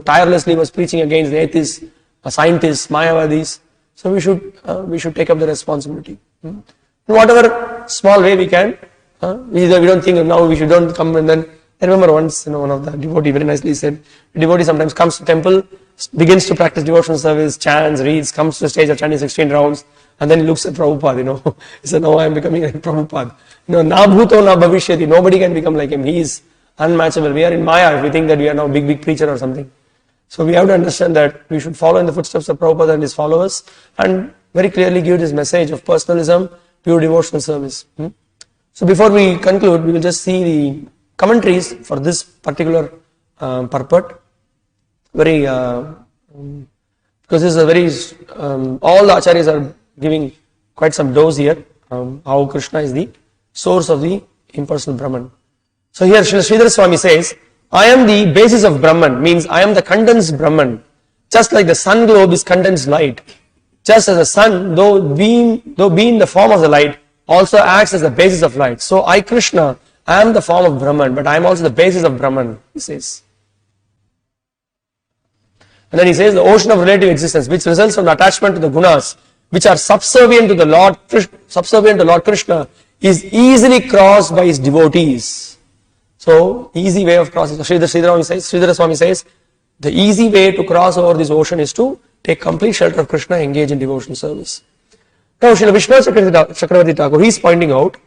Tirelessly was preaching against the atheists, scientists, Mayavadis. So we should take up the responsibility. In whatever small way we can. We don't think now we don't come and then. I remember once, one of the devotee very nicely said, a devotee sometimes comes to temple, begins to practice devotional service, chants, reads, comes to the stage of chanting 16 rounds, and then he looks at Prabhupada, He said, no, I am becoming like Prabhupada. Na bhuto na bhavishyati, nobody can become like him. He is unmatchable. We are in Maya if we think that we are now big preacher or something. So we have to understand that we should follow in the footsteps of Prabhupada and his followers and very clearly give this message of personalism, pure devotional service. So before we conclude, we will just see the commentaries for this particular purport. Very, because this is a very, all the acharyas are giving quite some dose here, how Krishna is the source of the impersonal Brahman. So here Sridhar Swami says, I am the basis of Brahman, means I am the condensed Brahman. Just like the sun globe is condensed light. Just as the sun, though being the form of the light, also acts as the basis of light. So I, Krishna, I am the form of Brahman, but I am also the basis of Brahman, he says. And then he says, the ocean of relative existence, which results from the attachment to the Gunas, which are subservient to Lord Krishna, is easily crossed by his devotees. So, easy way of crossing. So Sridhar Swami says, the easy way to cross over this ocean is to take complete shelter of Krishna, engage in devotional service. Now, Srila Vishnu Chakravarti Thakur, he is pointing out,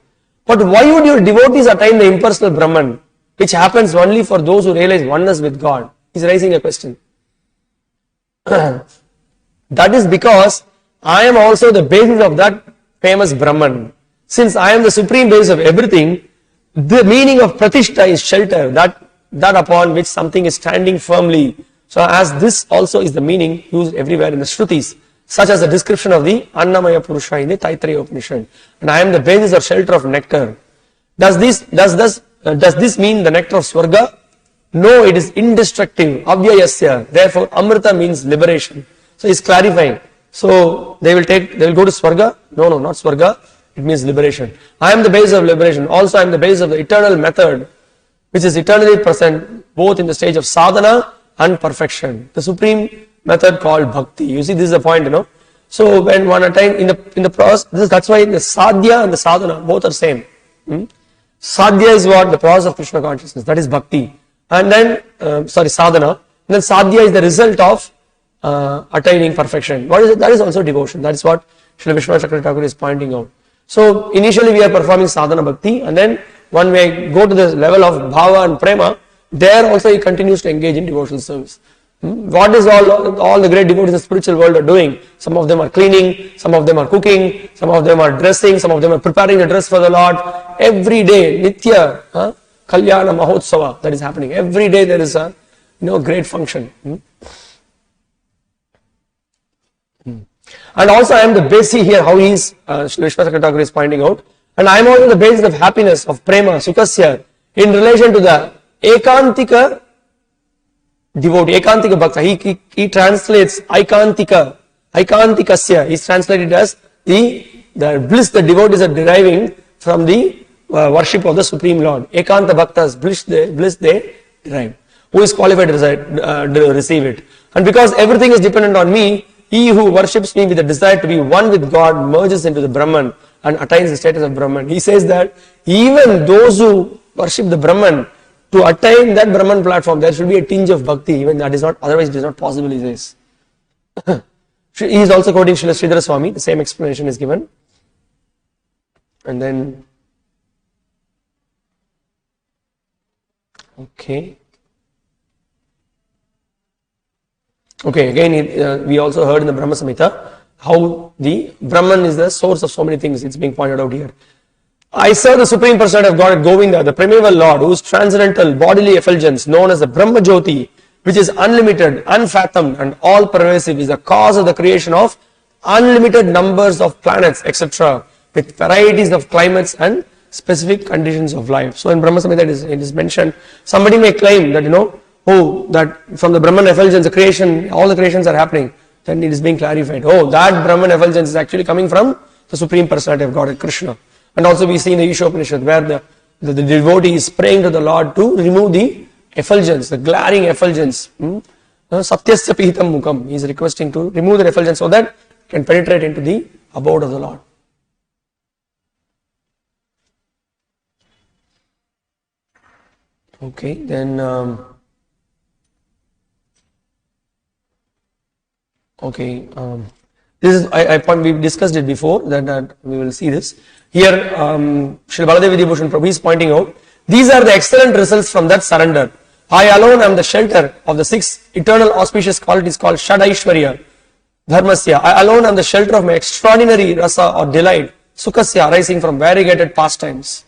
but why would your devotees attain the impersonal Brahman, which happens only for those who realize oneness with God? He is raising a question. That is because I am also the basis of that famous Brahman. Since I am the supreme basis of everything, the meaning of Pratishtha is shelter, that upon which something is standing firmly. So as this also is the meaning used everywhere in the Shrutis, such as the description of the Annamaya Purusha in the Taittiriya Upanishad. And I am the basis or shelter of nectar. Does this mean the nectar of Swarga? No, it is indestructible. Avyayasya. Therefore, Amrita means liberation. So he's clarifying. So they will go to Swarga. No, not Swarga. It means liberation. I am the basis of liberation. Also, I am the basis of the eternal method, which is eternally present both in the stage of sadhana and perfection. The supreme method called bhakti. You see, this is the point, So when one attain in the process, that's why the sadhya and the sadhana both are same. Sadhya is what? The process of Krishna consciousness. That is bhakti. And then, sadhana. And then sadhya is the result of attaining perfection. What is it? That is also devotion. That is what Srila Vishwanath Chakravarti Thakur is pointing out. So initially we are performing sadhana bhakti, and then when we go to the level of bhava and prema, there also he continues to engage in devotional service. What is all the great devotees in the spiritual world are doing? Some of them are cleaning, some of them are cooking, some of them are dressing, some of them are preparing the dress for the Lord. Every day, Nitya, Kalyana Mahotsava, that is happening. Every day there is a great function. And also I am the basis here, how he is, Srila Vishwanath Thakur is pointing out. And I am also the basis of happiness, of prema, sukhasya, in relation to the ekantika devotee, ekantika bhakta. He translates ekantikasya, is translated as the bliss the devotees are deriving from the worship of the Supreme Lord. Ekanta bhaktas, bliss they derive. Who is qualified to receive it? And because everything is dependent on me, he who worships me with a desire to be one with God merges into the Brahman and attains the status of Brahman. He says that even those who worship the Brahman, to attain that Brahman platform, there should be a tinge of bhakti, even that is not, otherwise it is not possible, he says. He is also quoting Srila Sridhara Swami, the same explanation is given. And then, okay, again, we also heard in the Brahma Samhita how the Brahman is the source of so many things. It's being pointed out here. I serve the Supreme Personality of God, Govinda, the primeval Lord, whose transcendental bodily effulgence, known as the Brahma Jyoti, which is unlimited, unfathomed, and all-pervasive, is the cause of the creation of unlimited numbers of planets, etc., with varieties of climates and specific conditions of life. So in Brahma Samhita it is mentioned, somebody may claim that, that from the Brahman effulgence, the creation, all the creations are happening. Then it is being clarified. That Brahman effulgence is actually coming from the Supreme Personality of God, Krishna. And also we see in the Isha Upanishad where the devotee is praying to the Lord to remove the effulgence, the glaring effulgence. Satyasya pihitam mukam. He is requesting to remove the effulgence so that it can penetrate into the abode of the Lord. Okay, then this is we discussed it before that we will see this. Here Srila Baladevi Devotion Prabhu is pointing out, these are the excellent results from that surrender. I alone am the shelter of the 6 eternal auspicious qualities called Shadaishwarya, Dharmasya. I alone am the shelter of my extraordinary rasa or delight, Sukhasya, arising from variegated pastimes.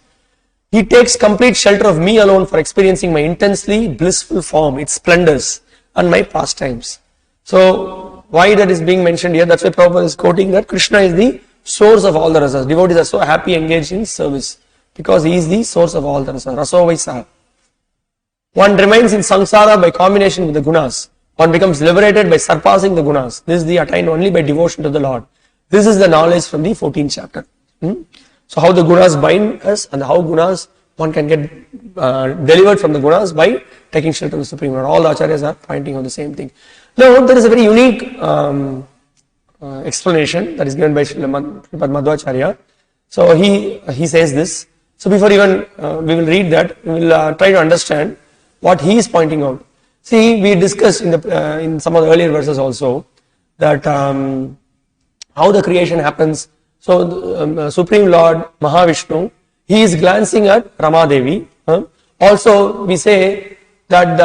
He takes complete shelter of me alone for experiencing my intensely blissful form, its splendors, and my pastimes. So, why that is being mentioned here? That's why Prabhupada is quoting that Krishna is the source of all the rasas. Devotees are so happy engaged in service because he is the source of all the rasas. Raso Vaisaha. One remains in samsara by combination with the Gunas. One becomes liberated by surpassing the Gunas. This is the attained only by devotion to the Lord. This is the knowledge from the 14th chapter. So how the Gunas bind us and how Gunas one can get delivered from the Gunas by taking shelter of the Supreme Lord. All the acharyas are pointing on the same thing. Now there is a very unique explanation that is given by Srila Madhvacharya. So he says this. So before even we will read that, we will try to understand what he is pointing out. See, we discussed in some of the earlier verses also that how the creation happens. So the Supreme Lord Mahavishnu, he is glancing at Ramadevi. Also we say that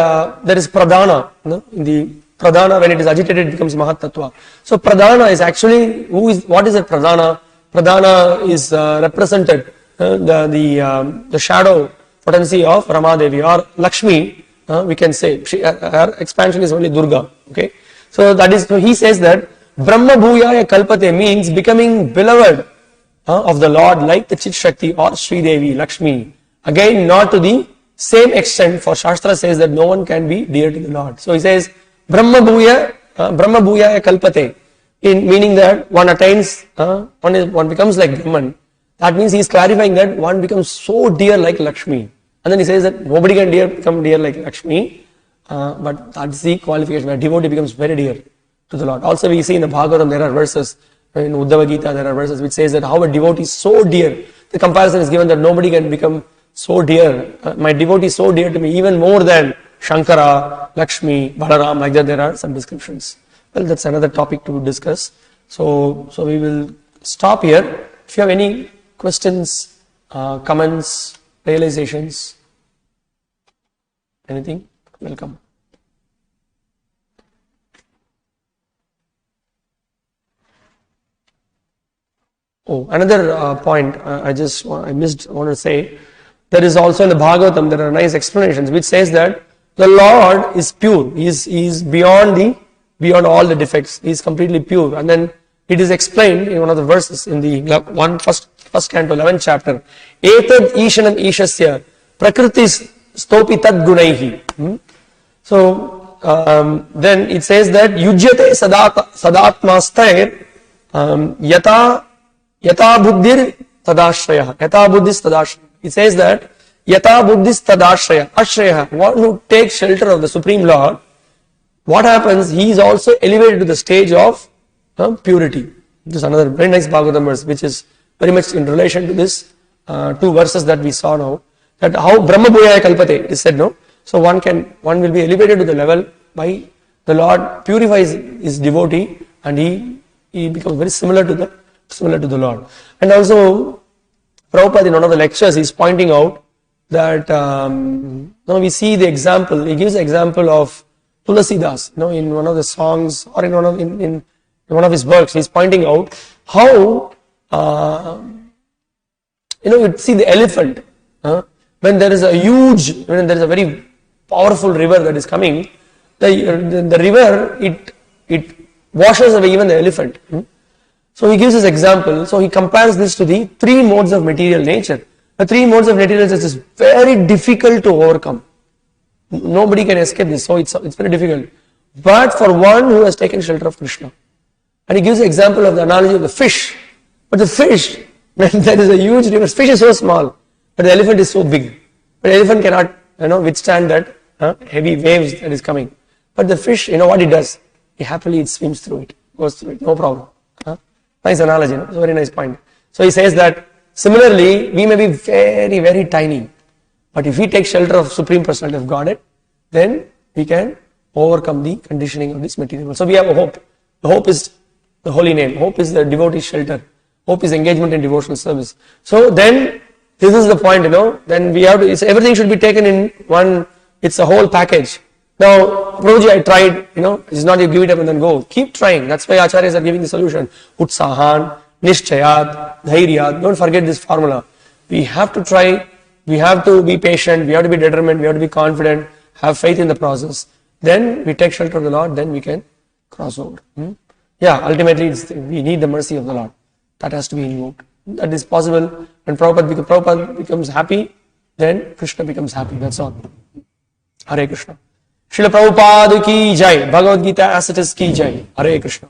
there is Pradhana. In the Pradhana, when it is agitated, it becomes Mahat Tattva. So Pradhana is actually, what is a Pradhana? Pradhana is represented, the shadow potency of Ramadevi or Lakshmi, we can say. Her expansion is only Durga. Okay. So that is, so he says that Brahma Bhuyaya Kalpate means becoming beloved of the Lord like the Chit Shakti or Sri Devi, Lakshmi. Again, not to the same extent, for Shastra says that no one can be dear to the Lord. So he says, Brahma Bhuyaya Kalpate, meaning that one attains, one becomes like Brahman. That means he is clarifying that one becomes so dear like Lakshmi. And then he says that nobody can become dear like Lakshmi, but that's the qualification where devotee becomes very dear to the Lord. Also we see in the Bhagavatam there are verses, in Uddhava Gita there are verses which says that how a devotee is so dear. The comparison is given that nobody can become so dear. My devotee is so dear to me even more than Shankara, Lakshmi, Balaram, like that there are some descriptions. Well, that's another topic to discuss. So we will stop here. If you have any questions, comments, realizations, anything, welcome. Oh, another point I want to say, there is also in the Bhagavatam, there are nice explanations which says that the Lord is pure. He is beyond all the defects. He is completely pure. And then it is explained in one of the verses in the first canto, 11th chapter. Etad Ishanam Ishasya Prakritis Stopi Tad Gunaihi. So then it says that Yujyate Sadatmastair Yata Buddhir Tadashraya. Yata Buddhis Tadashraya. It says that Yata Buddhis Tadashraya. Ashraya, one who takes shelter of the Supreme Lord, what happens? He is also elevated to the stage of purity. This is another very nice Bhagavatam verse which is very much in relation to this two verses that we saw now. That how Brahma Bhuyaya Kalpate is said, no? So one will be elevated to the level by the Lord purifies his devotee and he becomes very similar to the Lord. And also Prabhupada in one of the lectures is pointing out that now we see the example, he gives the example of Tulasidas, in one of the songs or in one of his works, he is pointing out how you see the elephant when there is a very powerful river that is coming, the river it washes away even the elephant. So he gives this example. So he compares this to the three modes of material nature. The three modes of material nature is very difficult to overcome. Nobody can escape this, so it's very difficult. But for one who has taken shelter of Krishna, and he gives the example of the analogy of the fish. But the fish, when there is a huge river, fish is so small, but the elephant is so big. But the elephant cannot withstand that heavy waves that is coming. But the fish, what it does? It swims through it, goes through it, no problem. Nice analogy, it's a very nice point. So he says that similarly, we may be very, very tiny, but if we take shelter of Supreme Personality of Godhead, then we can overcome the conditioning of this material world. So we have a hope. The hope is the holy name. Hope is the devotee shelter. Hope is engagement in devotional service. So then, this is the point, then we have to, everything should be taken in one, it's a whole package. Now, Prabhuji, I tried, it's not you give it up and then go. Keep trying. That's why Acharyas are giving the solution. Utsahan, Nishchayat, Dhairyat. Don't forget this formula. We have to try, we have to be patient, we have to be determined, we have to be confident, have faith in the process. Then we take shelter of the Lord, then we can cross over. Ultimately we need the mercy of the Lord. That has to be invoked. That is possible. When Prabhupada becomes happy, then Krishna becomes happy. That's all. Hare Krishna. Srila Prabhupada ki jai. Bhagavad Gita as it is ki jai. Hare Krishna.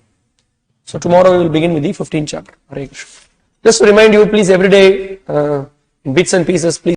So tomorrow we will begin with the 15th chapter. Hare Krishna. Just to remind you, please, every day, in bits and pieces, please.